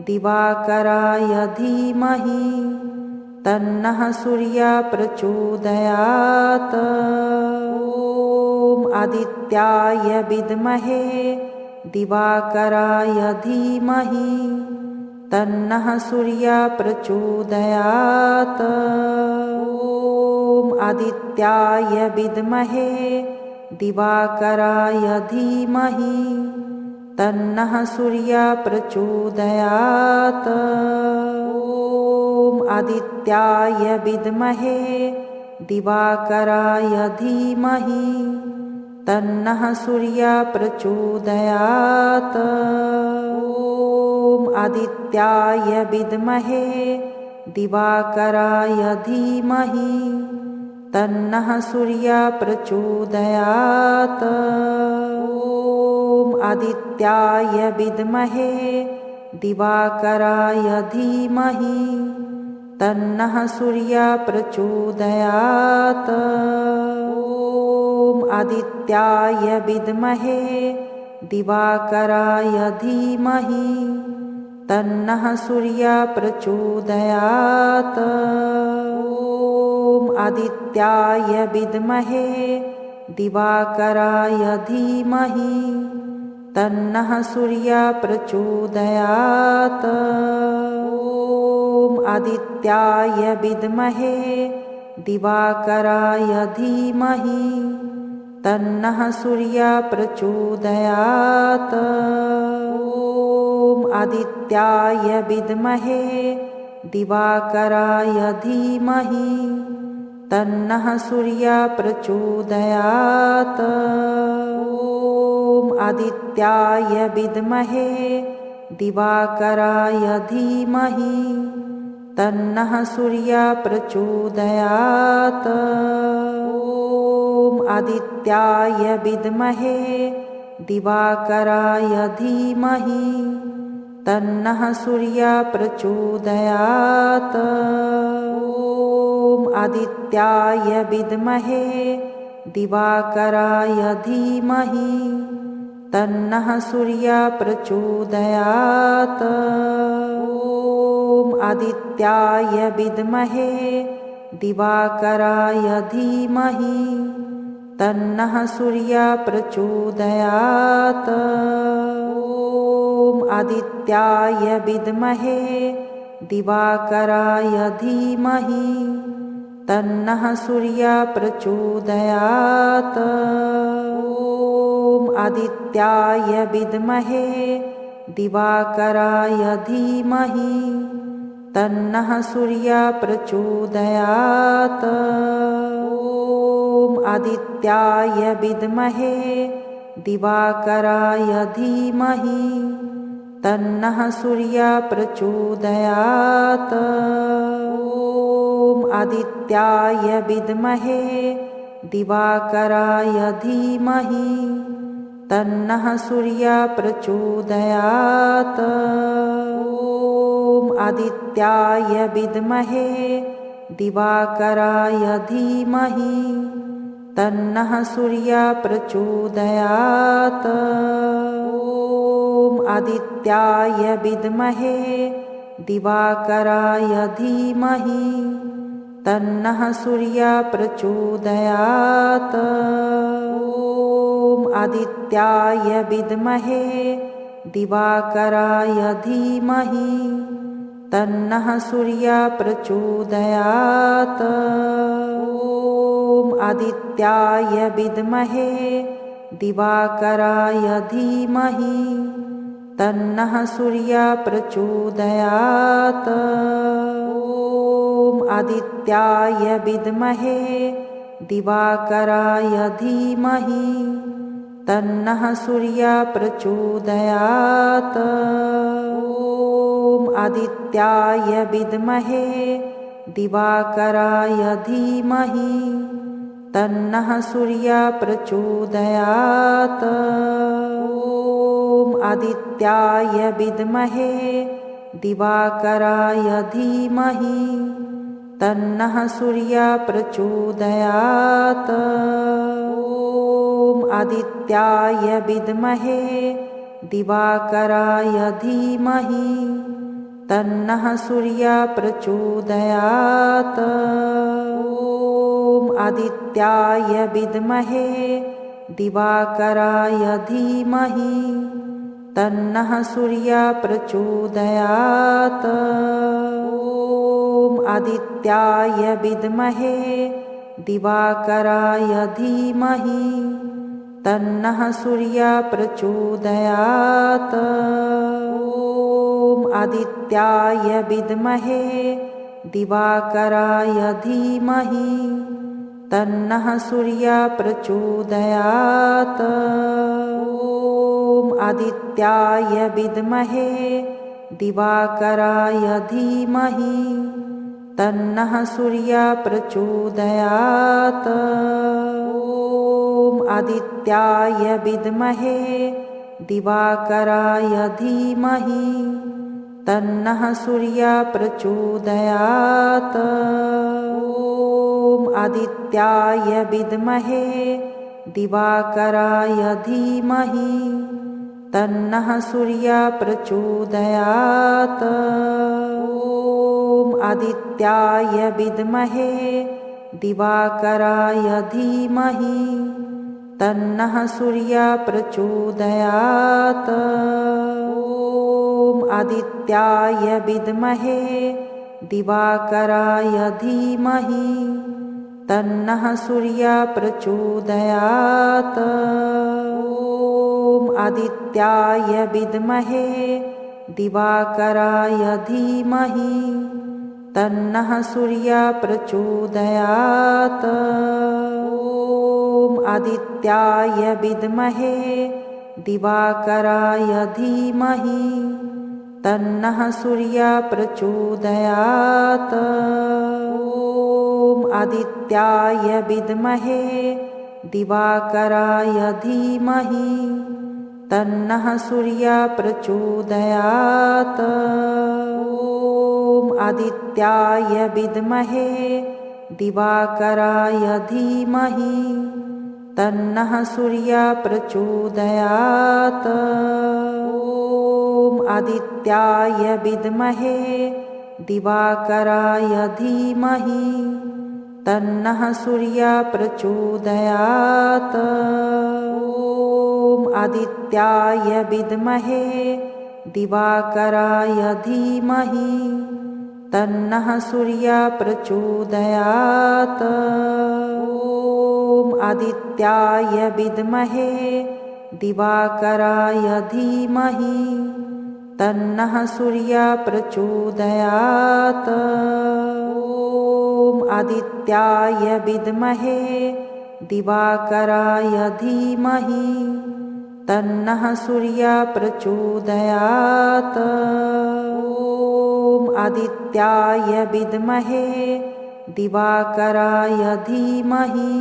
S1: दिवाकराय धीमहि तन्नः सूर्यः प्रचोदयात्। ॐ आदित्याय विद्महे दिवाकराय धीमहि तन्नः सूर्यः प्रचोदयात्। ॐ आदित्याय विद्महे दिवाकराय धीमहि तन्नः सूर्यः प्रचोदयात्। ॐ आदित्याय विद्महे दिवाकराय धीमहि तन्नः सूर्यः प्रचोदयात्। ॐ आदित्याय विद्महे दिवाकराय धीमहि तन्नः सूर्यः प्रचोदयात्। ॐ आदित्याय विद्महे दिवाकराय धीमहि तन्नः सूर्यः प्रचोदयात्। ॐ आदित्याय विद्महे दिवाकराय धीमहि तन्नः सूर्यः प्रचोदयात्। ॐ आदित्याय विद्महे दिवाकराय धीमहि तन्नः सूर्यः प्रचोदयात्। ॐ आदित्याय विद्महे दिवाकराय धीमहि तन्नः सूर्यः प्रचोदयात्। ॐ आदित्याय विद्महे दिवाकराय धीमहि तन्नः सूर्यः प्रचोदयात्। ॐ आदित्याय विद्महे दिवाकराय धीमहि तन्नः सूर्यः प्रचोदयात्। ॐ आदित्याय विद्महे दिवाकराय धीमहि तन्नः सूर्यः प्रचोदयात्। ॐ आदित्याय विद्महे दिवाकराय धीमहि तन्नः सूर्यः प्रचोदयात्। ॐ आदित्याय विद्महे दिवाकराय धीमहि तन्नः सूर्यः प्रचोदयात्। ॐ आदित्याय विद्महे दिवाकराय धीमहि तन्नः सूर्यः प्रचोदयात्। ॐ आदित्याय विद्महे दिवाकराय धीमहि तन्नः सूर्यः प्रचोदयात्। ॐ आदित्याय विद्महे दिवाकराय धीमहि तन्नः सूर्यः प्रचोदयात्। ॐ आदित्याय विद्महे दिवाकराय धीमहि तन्नः सूर्यः प्रचोदयात्। ॐ आदित्याय विद्महे दिवाकराय धीमहि तन्नः सूर्यः प्रचोदयात्। ॐ आदित्याय विद्महे दिवाकराय धीमहि तन्नः सूर्यः प्रचोदयात्। ॐ आदित्याय विद्महे दिवाकराय धीमहि तन्नः सूर्यः प्रचोदयात्। ॐ आदित्याय विद्महे दिवाकराय धीमहि तन्नः सूर्यः प्रचोदयात्। ॐ आदित्याय विद्महे दिवाकराय धीमहि तन्नः सूर्यः प्रचोदयात्। ॐ आदित्याय विद्महे दिवाकराय धीमहि तन्नः सूर्यः प्रचोदयात्। ॐ आदित्याय विद्महे दिवाकराय धीमहि तन्नः सूर्यः प्रचोदयात्। ॐ आदित्याय विद्महे दिवाकराय धीमहि तन्नः सूर्यः प्रचोदयात्। ॐ आदित्याय विद्महे दिवाकराय धीमहि तन्नः सूर्यः प्रचोदयात्। ॐ आदित्याय विद्महे दिवाकराय धीमहि तन्नः सूर्यः प्रचोदयात्। ॐ आदित्याय विद्महे दिवाकराय धीमहि तन्नः सूर्यः प्रचोदयात्। ॐ आदित्याय विद्महे दिवाकराय धीमहि तन्नः सूर्यः प्रचोदयात्। ॐ आदित्याय विद्महे दिवाकराय धीमहि तन्नः सूर्यः प्रचोदयात्। ॐ आदित्याय विद्महे दिवाकराय धीमहि तन्नः सूर्यः प्रचोदयात्। ॐ आदित्याय विद्महे दिवाकराय धीमहि तन्नः सूर्यः प्रचोदयात्। ॐ आदित्याय विद्महे दिवाकराय धीमहि तन्नः सूर्यः प्रचोदयात्। ॐ आदित्याय विद्महे दिवाकराय धीमहि तन्नः सूर्यः प्रचोदयात्। ॐ आदित्याय विद्महे दिवाकराय धीमहि तन्नः सूर्यः प्रचोदयात्। ॐ आदित्याय विद्महे दिवाकराय धीमहि तन्नः सूर्यः प्रचोदयात्। ॐ आदित्याय विद्महे दिवाकराय धीमहि तन्नः सूर्यः प्रचोदयात्। ॐ आदित्याय विद्महे दिवाकराय धीमहि तन्नः सूर्यः प्रचोदयात्। ॐ आदित्याय विद्महे दिवाकराय धीमहि तन्नः सूर्यः प्रचोदयात्। ॐ आदित्याय विद्महे दिवाकराय धीमहि तन्नः सूर्यः प्रचोदयात्। ॐ आदित्याय विद्महे दिवाकराय धीमहि तन्नः सूर्यः प्रचोदयात्। ॐ आदित्याय विद्महे दिवाकराय धीमहि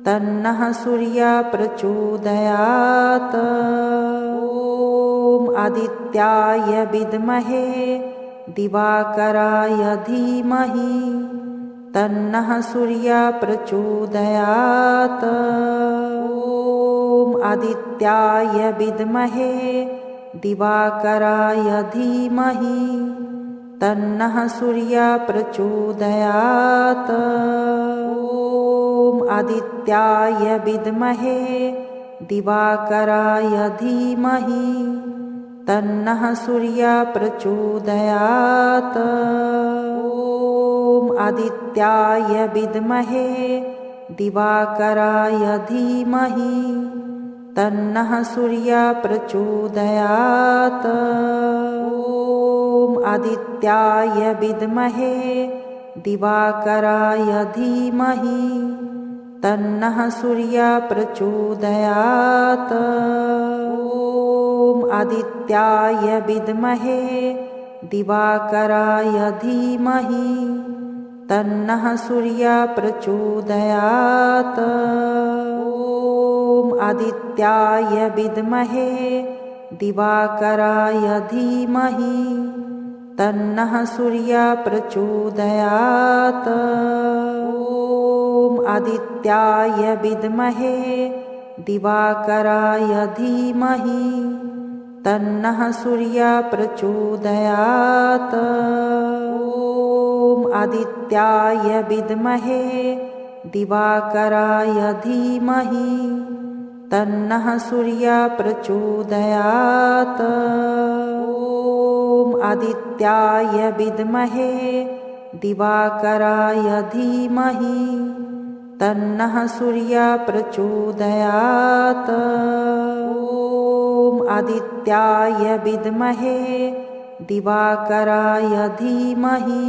S1: तन्नः सूर्यः प्रचोदयात्। ॐ आदित्याय विद्महे दिवाकराय धीमहि तन्नः सूर्यः प्रचोदयात्। ॐ आदित्याय विद्महे दिवाकराय धीमहि तन्नः सूर्यः प्रचोदयात्। ॐ आदित्याय विद्महे दिवाकराय धीमहि तन्नः सूर्यः प्रचोदयात्। ॐ आदित्याय विद्महे दिवाकराय धीमहि तन्नः सूर्यः प्रचोदयात्। ॐ आदित्याय विद्महे दिवाकराय धीमहि तन्नः सूर्यः प्रचोदयात्। ॐ आदित्याय विद्महे दिवाकराय धीमहि तन्नः सूर्यः प्रचोदयात्। ॐ आदित्याय विद्महे दिवाकराय धीमहि तन्नः सूर्यः प्रचोदयात्। ॐ आदित्याय विद्महे दिवाकराय धीमहि तन्नः सूर्यः प्रचोदयात्। ॐ आदित्याय विद्महे दिवाकराय धीमहि तन्नः सूर्यः प्रचोदयात्। ॐ आदित्याय विद्महे दिवाकराय धीमहि तन्नः सूर्यः प्रचोदयात्। ॐ आदित्याय विद्महे दिवाकराय धीमहि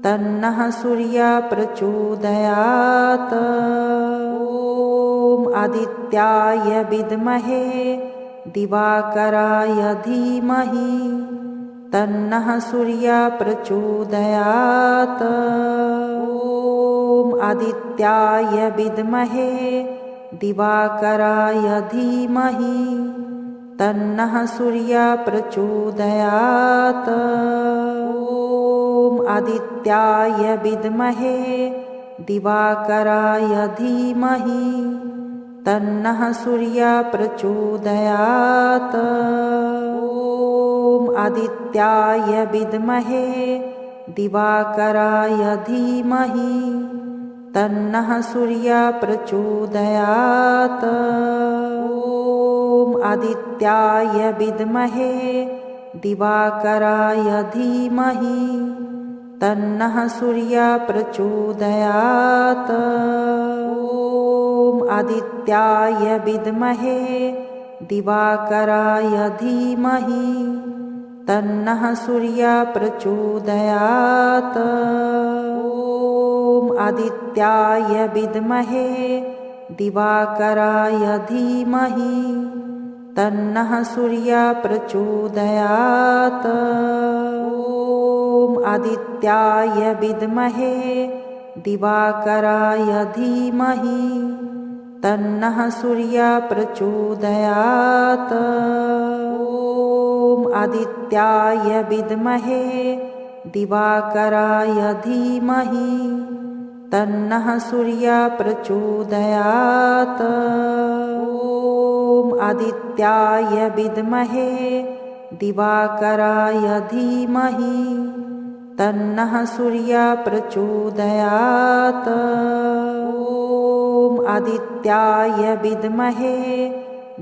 S1: तन्नः सूर्यः प्रचोदयात्। ॐ आदित्याय विद्महे दिवाकराय धीमहि तन्नः सूर्यः प्रचोदयात्। ॐ आदित्याय विद्महे दिवाकराय धीमहि तन्नः सूर्यः प्रचोदयात्। ॐ आदित्याय विद्महे दिवाकराय धीमहि तन्नः सूर्यः प्रचोदयात्। ॐ आदित्याय विद्महे दिवाकराय धीमहि तन्नः सूर्यः प्रचोदयात्। ॐ आदित्याय विद्महे दिवाकराय धीमहि तन्नः सूर्यः प्रचोदयात्। ॐ आदित्याय विद्महे दिवाकराय धीमहि तन्नः सूर्यः प्रचोदयात्। ॐ आदित्याय विद्महे दिवाकराय धीमहि तन्नः सूर्यः प्रचोदयात्। ॐ आदित्याय विद्महे दिवाकराय धीमहि तन्नः सूर्यः प्रचोदयात्। ॐ आदित्याय विद्महे दिवाकराय धीमहि तन्नः सूर्यः प्रचोदयात्। ॐ आदित्याय विद्महे दिवाकराय धीमहि तन्नः सूर्यः प्रचोदयात्। ॐ आदित्याय विद्महे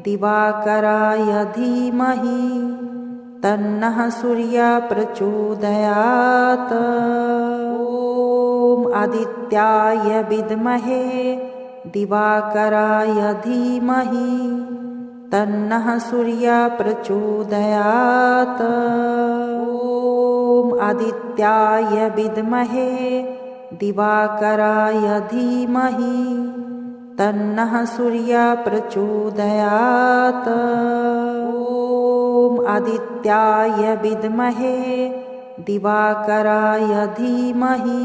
S1: दिवाकराय धीमहि तन्नः सूर्यः प्रचोदयात्। ॐ आदित्याय विद्महे दिवाकराय धीमहि तन्नः सूर्यः प्रचोदयात्। ॐ आदित्याय विद्महे दिवाकराय धीमहि तन्नः सूर्यः प्रचोदयात्। ॐ आदित्याय विद्महे दिवाकराय धीमहि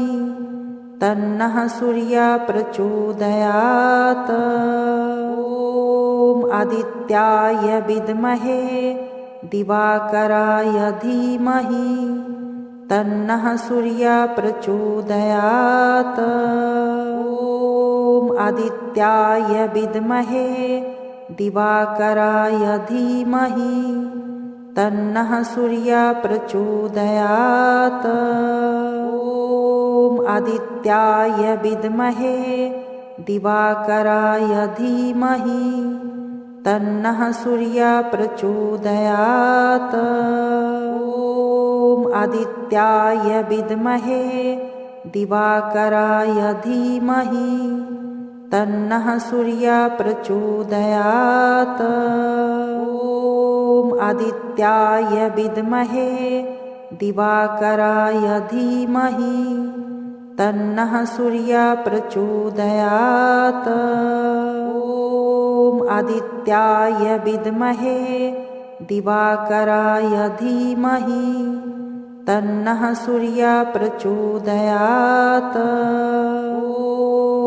S1: तन्नः सूर्यः प्रचोदयात्। ॐ आदित्याय विद्महे दिवाकराय धीमहि तन्नः सूर्यः प्रचोदयात्। ॐ आदित्याय विद्महे दिवाकराय धीमहि तन्नः सूर्यः प्रचोदयात्। ॐ आदित्याय विद्महे दिवाकराय धीमहि तन्नः सूर्यः प्रचोदयात्। ॐ आदित्याय विद्महे दिवाकराय धीमहि तन्नः सूर्यः प्रचोदयात्। ॐ आदित्याय विद्महे दिवाकराय धीमहि तन्नः सूर्यः प्रचोदयात्। ॐ आदित्याय विद्महे दिवाकराय धीमहि तन्नः सूर्यः प्रचोदयात्।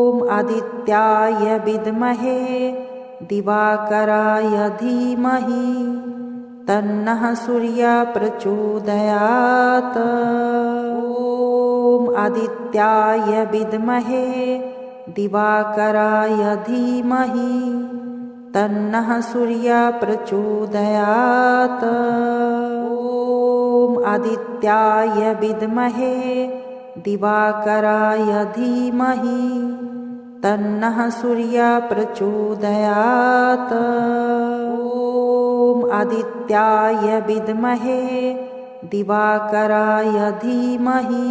S1: ॐ आदित्याय विद्महे दिवाकराय धीमहि तन्नः सूर्यः प्रचोदयात्। ॐ आदित्याय विद्महे दिवाकराय धीमहि तन्नः सूर्यः प्रचोदयात्। ॐ आदित्याय विद्महे दिवाकराय धीमहि तन्नः सूर्यः प्रचोदयात्। ॐ आदित्याय विद्महे दिवाकराय धीमहि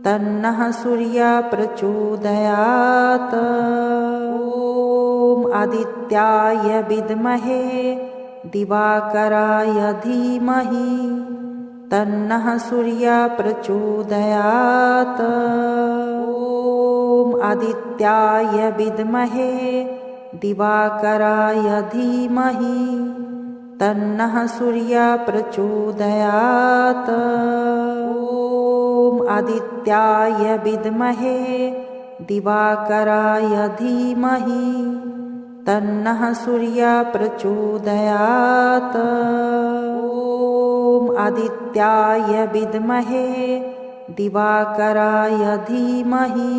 S1: तन्नः सूर्यः प्रचोदयात्। ॐ आदित्याय विद्महे दिवाकराय धीमहि तन्नः सूर्यः प्रचोदयात्। ॐ आदित्याय विद्महे दिवाकराय धीमहि तन्नः सूर्यः प्रचोदयात्। ॐ आदित्याय विद्महे दिवाकराय धीमहि तन्नः सूर्यः प्रचोदयात्। ॐ आदित्याय विद्महे दिवाकराय धीमहि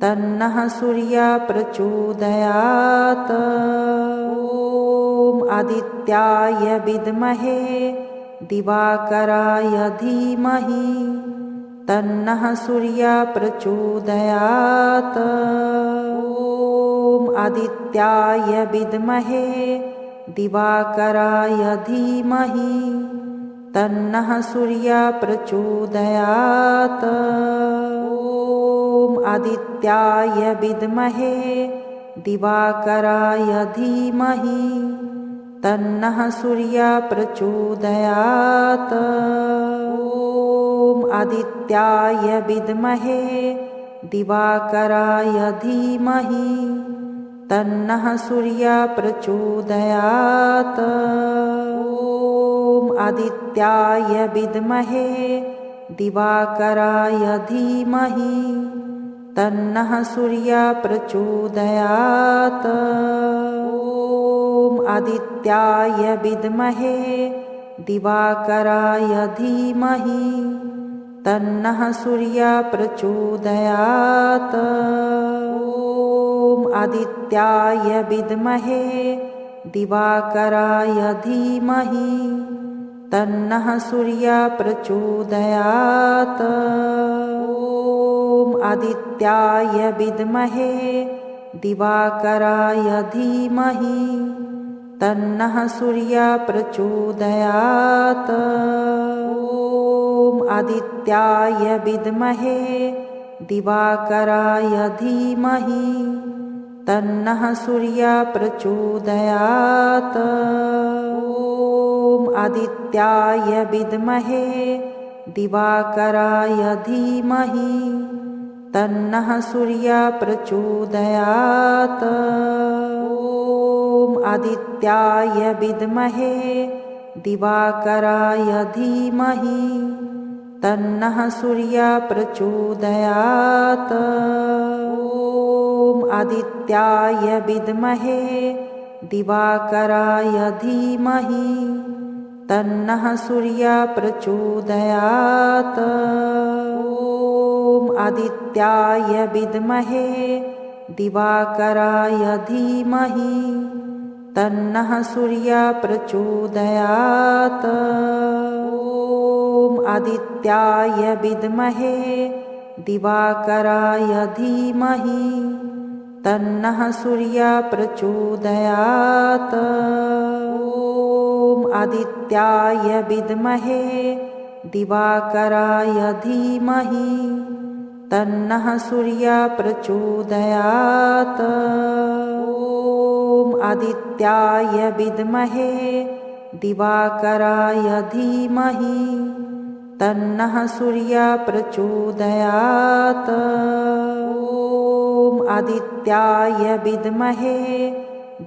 S1: तन्नः सूर्यः प्रचोदयात्। ॐ आदित्याय विद्महे दिवाकराय धीमहि तन्नः सूर्यः प्रचोदयात्। ॐ आदित्याय विद्महे दिवाकराय धीमहि तन्नः सूर्यः प्रचोदयात्। ॐ आदित्याय विद्महे दिवाकराय धीमहि तन्नः सूर्यः प्रचोदयात्। ॐ आदित्याय विद्महे दिवाकराय धीमहि तन्नः सूर्यः प्रचोदयात्। ॐ आदित्याय विद्महे दिवाकराय धीमहि तन्नः सूर्यः प्रचोदयात्। ॐ आदित्याय विद्महे दिवाकराय धीमहि तन्नः सूर्यः प्रचोदयात्। ॐ आदित्याय विद्महे दिवाकराय धीमहि तन्नः सूर्यः प्रचोदयात्। ॐ आदित्याय विद्महे दिवाकराय धीमहि तन्नः सूर्यः प्रचोदयात्। ॐ आदित्याय विद्महे दिवाकराय धीमहि तन्नः सूर्यः प्रचोदयात्। ॐ आदित्याय विद्महे दिवाकराय धीमहि तन्नः सूर्यः प्रचोदयात्। ॐ आदित्याय विद्महे दिवाकराय धीमहि तन्नः सूर्यः प्रचोदयात्। ॐ आदित्याय विद्महे दिवाकराय धीमहि तन्नः सूर्यः प्रचोदयात्। ॐ आदित्याय विद्महे दिवाकराय धीमहि तन्नः सूर्यः प्रचोदयात्। ॐ आदित्याय विद्महे दिवाकराय धीमहि तन्नः सूर्यः प्रचोदयात्। ॐ आदित्याय विद्महे दिवाकराय धीमहि तन्नः सूर्यः प्रचोदयात्। ॐ आदित्याय विद्महे दिवाकराय धीमहि तन्नः सूर्यः प्रचोदयात्। ॐ आदित्याय विद्महे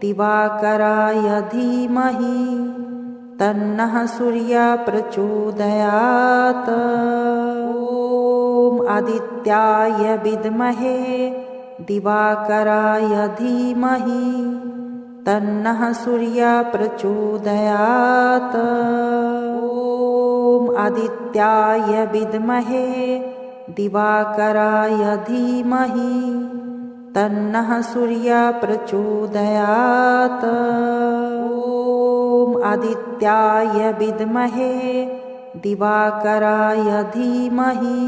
S1: दिवाकराय धीमहि तन्नः सूर्यः प्रचोदयात्। ॐ आदित्याय विद्महे दिवाकराय धीमहि तन्नः सूर्यः प्रचोदयात्। ॐ आदित्याय विद्महे दिवाकराय धीमहि तन्नः सूर्यः प्रचोदयात्। ॐ आदित्याय विद्महे दिवाकराय धीमहि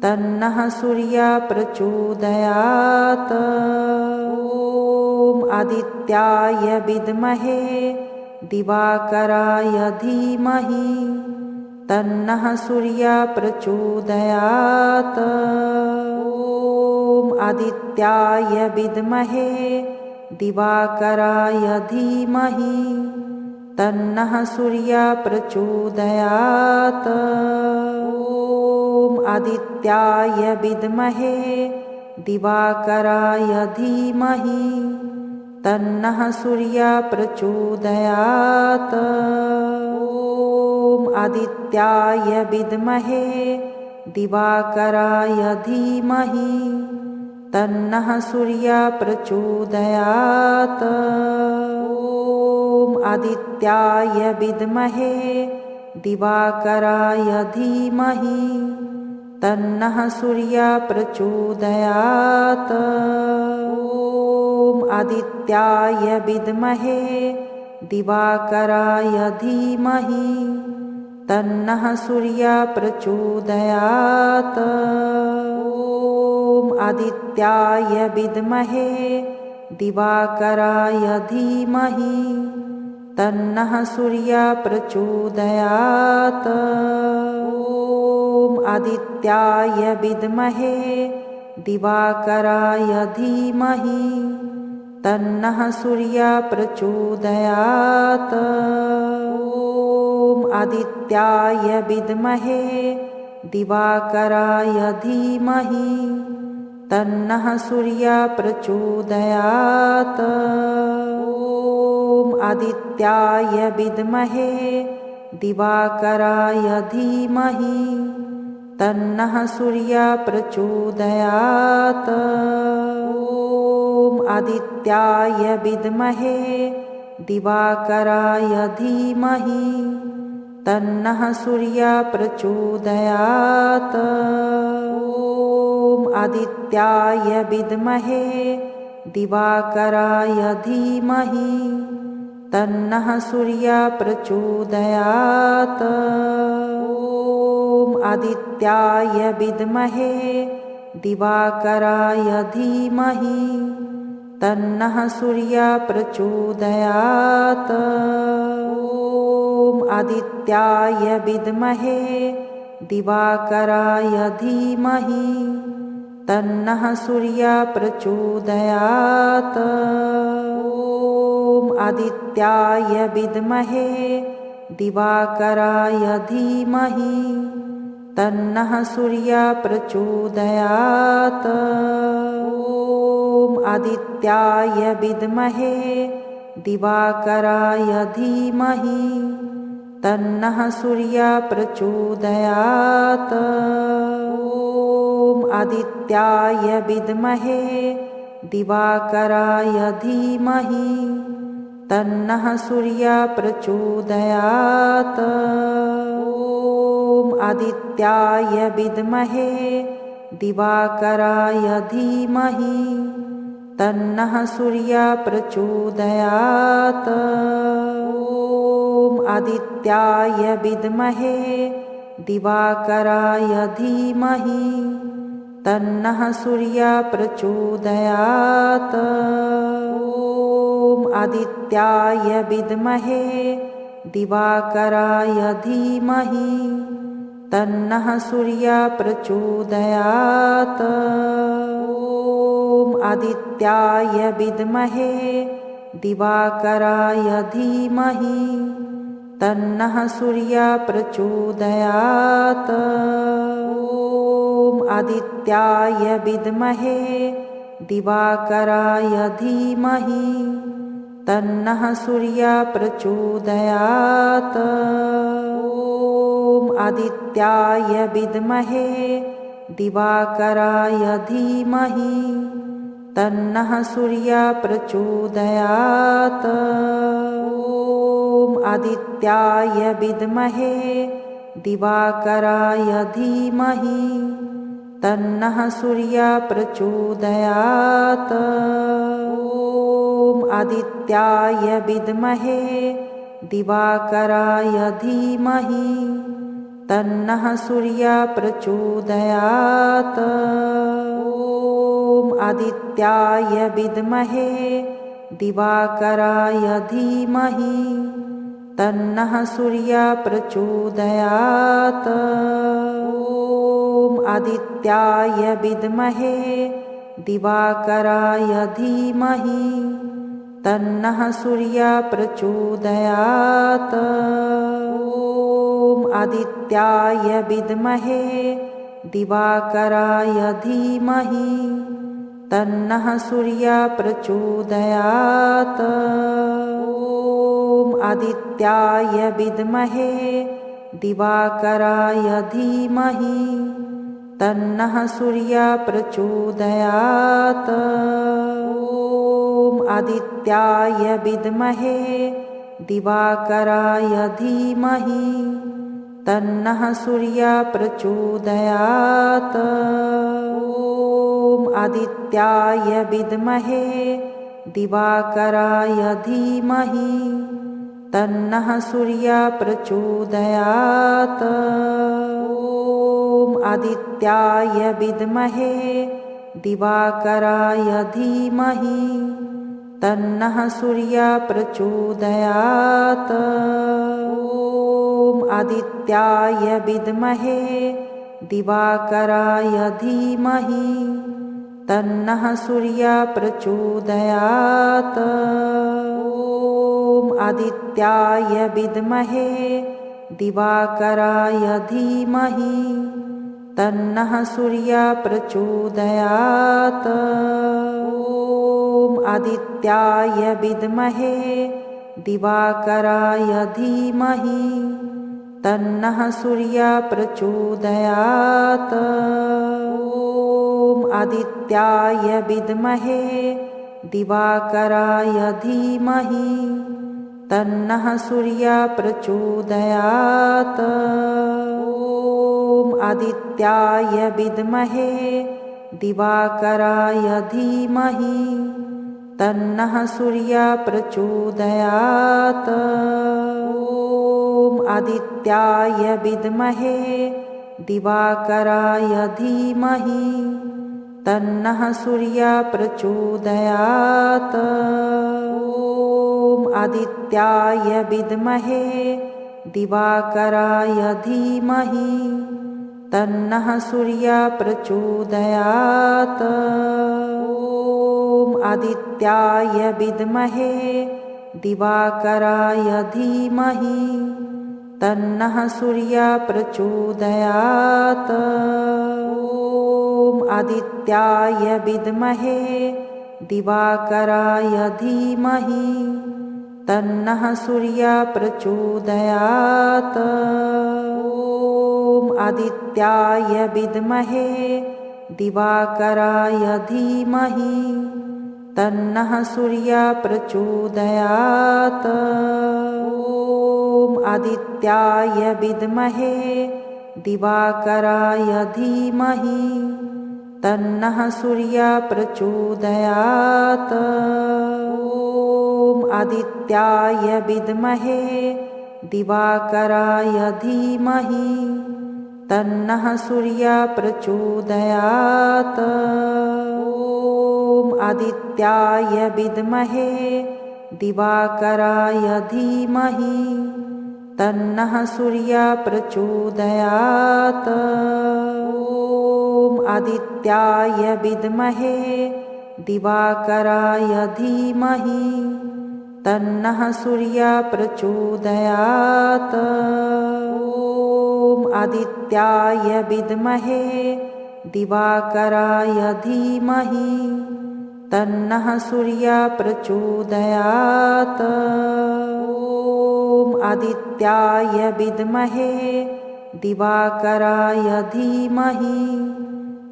S1: तन्नः सूर्यः प्रचोदयात्। ॐ आदित्याय विद्महे दिवाकराय धीमहि तन्नः सूर्यः प्रचोदयात्। ॐ आदित्याय विद्महे दिवाकराय धीमहि तन्नः सूर्यः प्रचोदयात्। ॐ आदित्याय विद्महे दिवाकराय धीमहि तन्नः सूर्यः प्रचोदयात्। ॐ आदित्याय विद्महे दिवाकराय धीमहि तन्नः सूर्यः प्रचोदयात्। ॐ आदित्याय विद्महे दिवाकराय धीमहि तन्नः सूर्यः प्रचोदयात्। ॐ आदित्याय विद्महे दिवाकराय धीमहि तन्नः सूर्यः प्रचोदयात्। ॐ आदित्याय विद्महे दिवाकराय धीमहि तन्नः सूर्यः प्रचोदयात्। ॐ आदित्याय विद्महे दिवाकराय धीमहि तन्नः सूर्यः प्रचोदयात्। ॐ आदित्याय विद्महे दिवाकराय धीमहि तन्नः सूर्यः प्रचोदयात्। ॐ आदित्याय विद्महे दिवाकराय धीमहि तन्नः सूर्यः प्रचोदयात्। ॐ आदित्याय विद्महे दिवाकराय धीमहि तन्नः सूर्यः प्रचोदयात्। ॐ आदित्याय विद्महे दिवाकराय धीमहि तन्नः सूर्यः प्रचोदयात्। ॐ आदित्याय विद्महे दिवाकराय धीमहि तन्नः सूर्यः प्रचोदयात्। ॐ आदित्याय विद्महे दिवाकराय धीमहि तन्नः सूर्यः प्रचोदयात्। ॐ आदित्याय विद्महे दिवाकराय धीमहि तन्नः सूर्यः प्रचोदयात्। ॐ आदित्याय विद्महे दिवाकराय धीमहि तन्नः सूर्यः प्रचोदयात्। ॐ आदित्याय विद्महे दिवाकराय धीमहि तन्नः सूर्यः प्रचोदयात्। ॐ आदित्याय विद्महे दिवाकराय धीमहि तन्नः सूर्यः प्रचोदयात्। ॐ आदित्याय विद्महे दिवाकराय धीमहि तन्नः सूर्यः प्रचोदयात्। ॐ आदित्याय विद्महे दिवाकराय धीमहि तन्नः सूर्यः प्रचोदयात्। ॐ आदित्याय विद्महे दिवाकराय धीमहि तन्नः सूर्यः प्रचोदयात्। ॐ आदित्याय विद्महे दिवाकराय धीमहि तन्नः सूर्यः प्रचोदयात्। ॐ आदित्याय विद्महे दिवाकराय धीमहि तन्नः सूर्यः प्रचोदयात्। ॐ आदित्याय विद्महे दिवाकराय धीमहि तन्नः सूर्यः प्रचोदयात्। ॐ आदित्याय विद्महे दिवाकराय धीमहि तन्नः सूर्यः प्रचोदयात्। ॐ आदित्याय विद्महे दिवाकराय धीमहि तन्नः सूर्यः प्रचोदयात्। ॐ आदित्याय विद्महे दिवाकराय धीमहि तन्नः सूर्यः प्रचोदयात्। ॐ आदित्याय विद्महे दिवाकराय धीमहि तन्नः सूर्यः प्रचोदयात्। ॐ आदित्याय विद्महे दिवाकराय धीमहि तन्नः सूर्यः प्रचोदयात्। ॐ आदित्याय विद्महे दिवाकराय धीमहि तन्नः सूर्यः प्रचोदयात्। ॐ आदित्याय विद्महे दिवाकराय धीमहि तन्नः सूर्यः प्रचोदयात्। ॐ आदित्याय विद्महे दिवाकराय धीमहि तन्नः सूर्यः प्रचोदयात्। ॐ आदित्याय विद्महे दिवाकराय धीमहि तन्नः सूर्यः प्रचोदयात्। ॐ आदित्याय विद्महे दिवाकराय धीमहि तन्नः सूर्यः प्रचोदयात्। ॐ आदित्याय विद्महे दिवाकराय धीमहि तन्नः सूर्यः प्रचोदयात्। ॐ आदित्याय विद्महे दिवाकराय धीमहि तन्नः सूर्यः प्रचोदयात्। ॐ आदित्याय विद्महे दिवाकराय धीमहि तन्नः सूर्यः प्रचोदयात्। ॐ आदित्याय विद्महे दिवाकराय धीमहि तन्नः सूर्यः प्रचोदयात्। ॐ आदित्याय विद्महे दिवाकराय धीमहि तन्नः सूर्यः प्रचोदयात्। ॐ आदित्याय विद्महे दिवाकराय धीमहि तन्नः सूर्यः प्रचोदयात्। ॐ आदित्याय विद्महे दिवाकराय धीमहि तन्नः सूर्यः प्रचोदयात्। ॐ आदित्याय विद्महे दिवाकराय धीमहि तन्नः सूर्यः प्रचोदयात्। ॐ आदित्याय विद्महे दिवाकराय धीमहि तन्नः सूर्यः प्रचोदयात्। ॐ आदित्याय विद्महे दिवाकराय धीमहि तन्नः सूर्यः प्रचोदयात्। ॐ आदित्याय विद्महे दिवाकराय धीमहि तन्नः सूर्यः प्रचोदयात्। ॐ आदित्याय विद्महे दिवाकराय धीमहि तन्नः सूर्यः प्रचोदयात्। ॐ आदित्याय विद्महे दिवाकराय धीमहि तन्नः सूर्यः प्रचोदयात्। ॐ आदित्याय विद्महे दिवाकराय धीमहि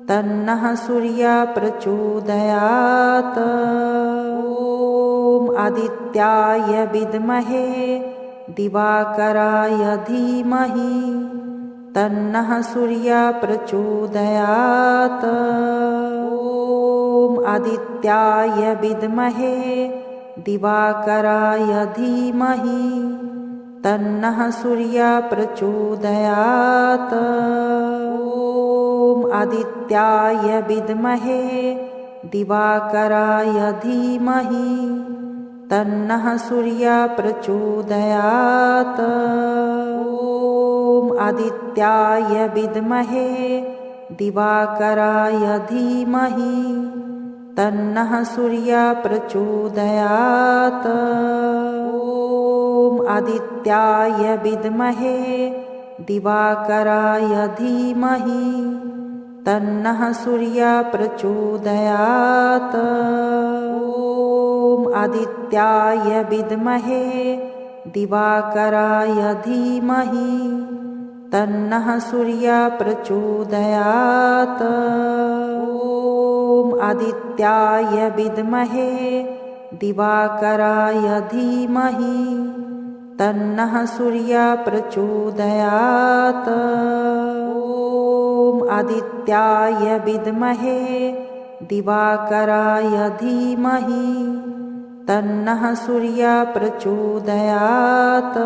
S1: तन्नः सूर्यः प्रचोदयात्। ॐ आदित्याय विद्महे दिवाकराय धीमहि तन्नः सूर्यः प्रचोदयात्। ॐ आदित्याय विद्महे दिवाकराय धीमहि तन्नः सूर्यः प्रचोदयात्। ॐ आदित्याय विद्महे दिवाकराय धीमहि तन्नः सूर्यः प्रचोदयात्। ॐ आदित्याय विद्महे दिवाकराय धीमहि तन्नः सूर्यः प्रचोदयात्। ॐ आदित्याय विद्महे दिवाकराय धीमहि तन्नः सूर्यः प्रचोदयात्। ॐ आदित्याय विद्महे दिवाकराय धीमहि तन्नः सूर्यः प्रचोदयात्। ॐ आदित्याय विद्महे दिवाकराय धीमहि तन्नः सूर्यः प्रचोदयात्। ॐ आदित्याय विद्महे दिवाकराय धीमहि तन्नः सूर्यः प्रचोदयात्।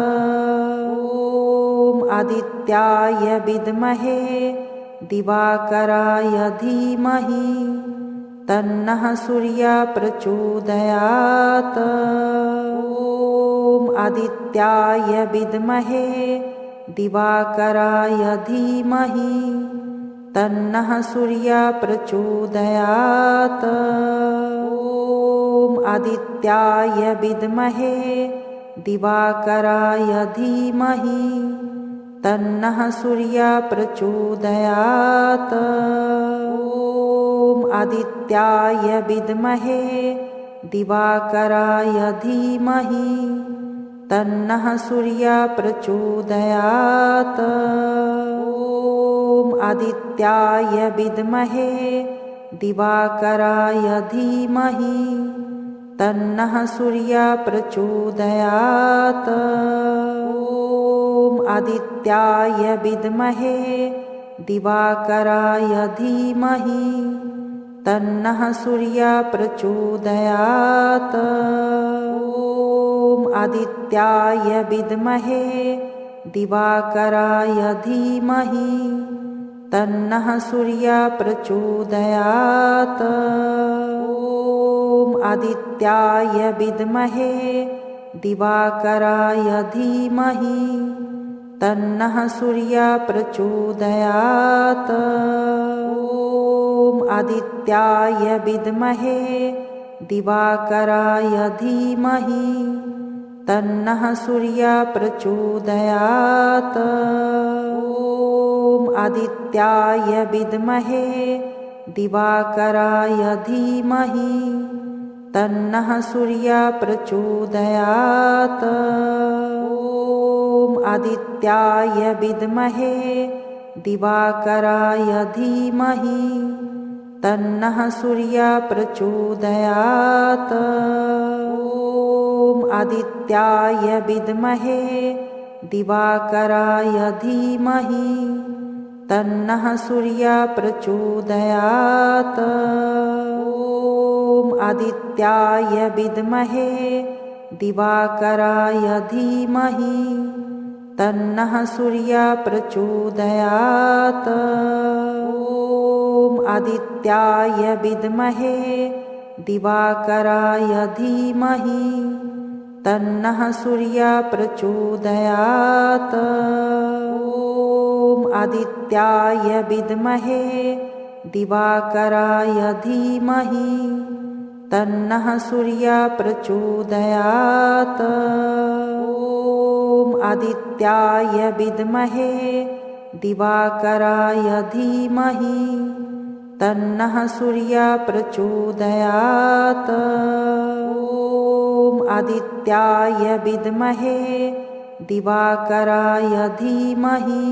S1: ॐ आदित्याय विद्महे दिवाकराय धीमहि तन्नः सूर्यः प्रचोदयात्। ॐ आदित्याय विद्महे दिवाकराय धीमहि तन्नः सूर्यः प्रचोदयात्। ॐ आदित्याय विद्महे दिवाकराय धीमहि तन्नः सूर्यः प्रचोदयात्। ॐ आदित्याय विद्महे दिवाकराय धीमहि तन्नः सूर्यः प्रचोदयात्। ॐ आदित्याय विद्महे दिवाकराय धीमहि तन्नः सूर्यः प्रचोदयात्। ॐ आदित्याय विद्महे दिवाकराय धीमहि तन्नः सूर्यः प्रचोदयात्। ॐ आदित्याय विद्महे दिवाकराय धीमहि तन्नः सूर्यः प्रचोदयात्। ॐ आदित्याय विद्महे दिवाकराय धीमहि तन्नः सूर्यः प्रचोदयात्। ॐ आदित्याय विद्महे दिवाकराय धीमहि तन्नः सूर्यः प्रचोदयात्। ॐ आदित्याय विद्महे दिवाकराय धीमहि तन्नः सूर्यः प्रचोदयात्। ॐ आदित्याय विद्महे दिवाकराय धीमहि तन्नः सूर्यः प्रचोदयात्। ॐ आदित्याय विद्महे दिवाकराय धीमहि तन्नः सूर्यः प्रचोदयात्। ॐ आदित्याय विद्महे दिवाकराय धीमहि तन्नः सूर्यः प्रचोदयात्। ॐ आदित्याय विद्महे दिवाकराय धीमहि तन्नः सूर्यः प्रचोदयात्। ॐ आदित्याय विद्महे दिवाकराय धीमहि तन्नः सूर्यः प्रचोदयात्। ॐ आदित्याय विद्महे दिवाकराय धीमहि तन्नः सूर्यः प्रचोदयात्। ॐ आदित्याय विद्महे दिवाकराय धीमहि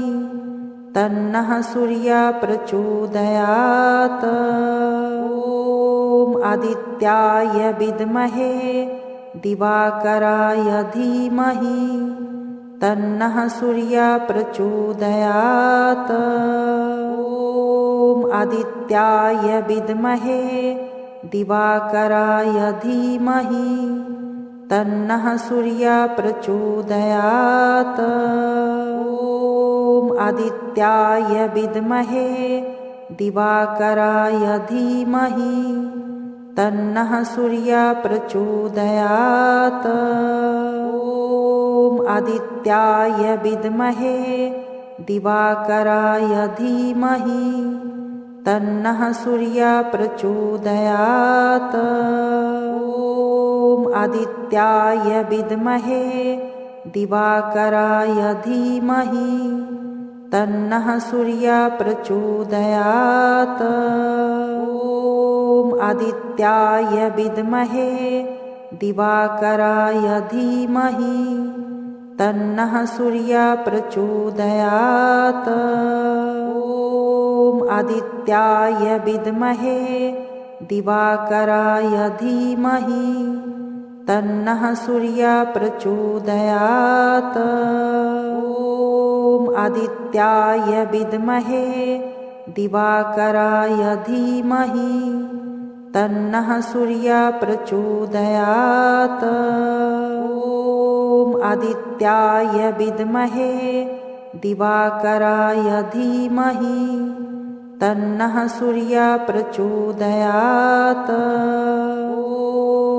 S1: तन्नः सूर्यः प्रचोदयात्। ॐ आदित्याय विद्महे दिवाकराय धीमहि तन्नः सूर्यः प्रचोदयात्। ॐ आदित्याय विद्महे दिवाकराय धीमहि तन्नः सूर्यः प्रचोदयात्। ॐ आदित्याय विद्महे दिवाकराय धीमहि तन्नः सूर्यः प्रचोदयात्। ॐ आदित्याय विद्महे दिवाकराय धीमहि तन्नः सूर्यः प्रचोदयात्। ॐ आदित्याय विद्महे दिवाकराय धीमहि तन्नः सूर्यः प्रचोदयात्। ॐ आदित्याय विद्महे दिवाकराय धीमहि तन्नः सूर्यः प्रचोदयात्। ॐ आदित्याय विद्महे दिवाकराय धीमहि तन्नः सूर्यः प्रचोदयात्। ॐ आदित्याय विद्महे दिवाकराय धीमहि तन्नः सूर्यः प्रचोदयात्। ॐ आदित्याय विद्महे दिवाकराय धीमहि तन्नः सूर्यः प्रचोदयात्।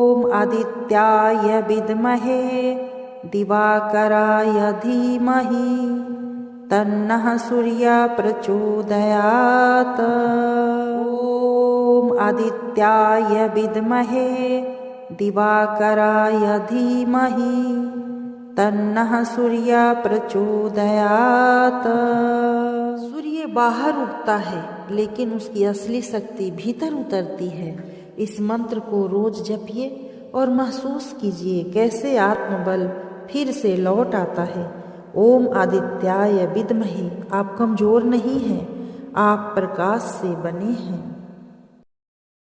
S1: ॐ आदित्याय विद्महे दिवाकराय धीमहि तन्नः सूर्यः प्रचोदयात्। ॐ आदित्याय विद्महे दिवाकराय धीमहि तन्नः सूर्यः प्रचोदयात्। सूर्य बाहर उगता है लेकिन उसकी असली शक्ति भीतर उतरती है। इस मंत्र को रोज जपिए और महसूस कीजिए कैसे आत्मबल फिर से लौट आता है। ओम आदित्याय विद्महे। आप कमजोर नहीं हैं, आप प्रकाश से बने हैं।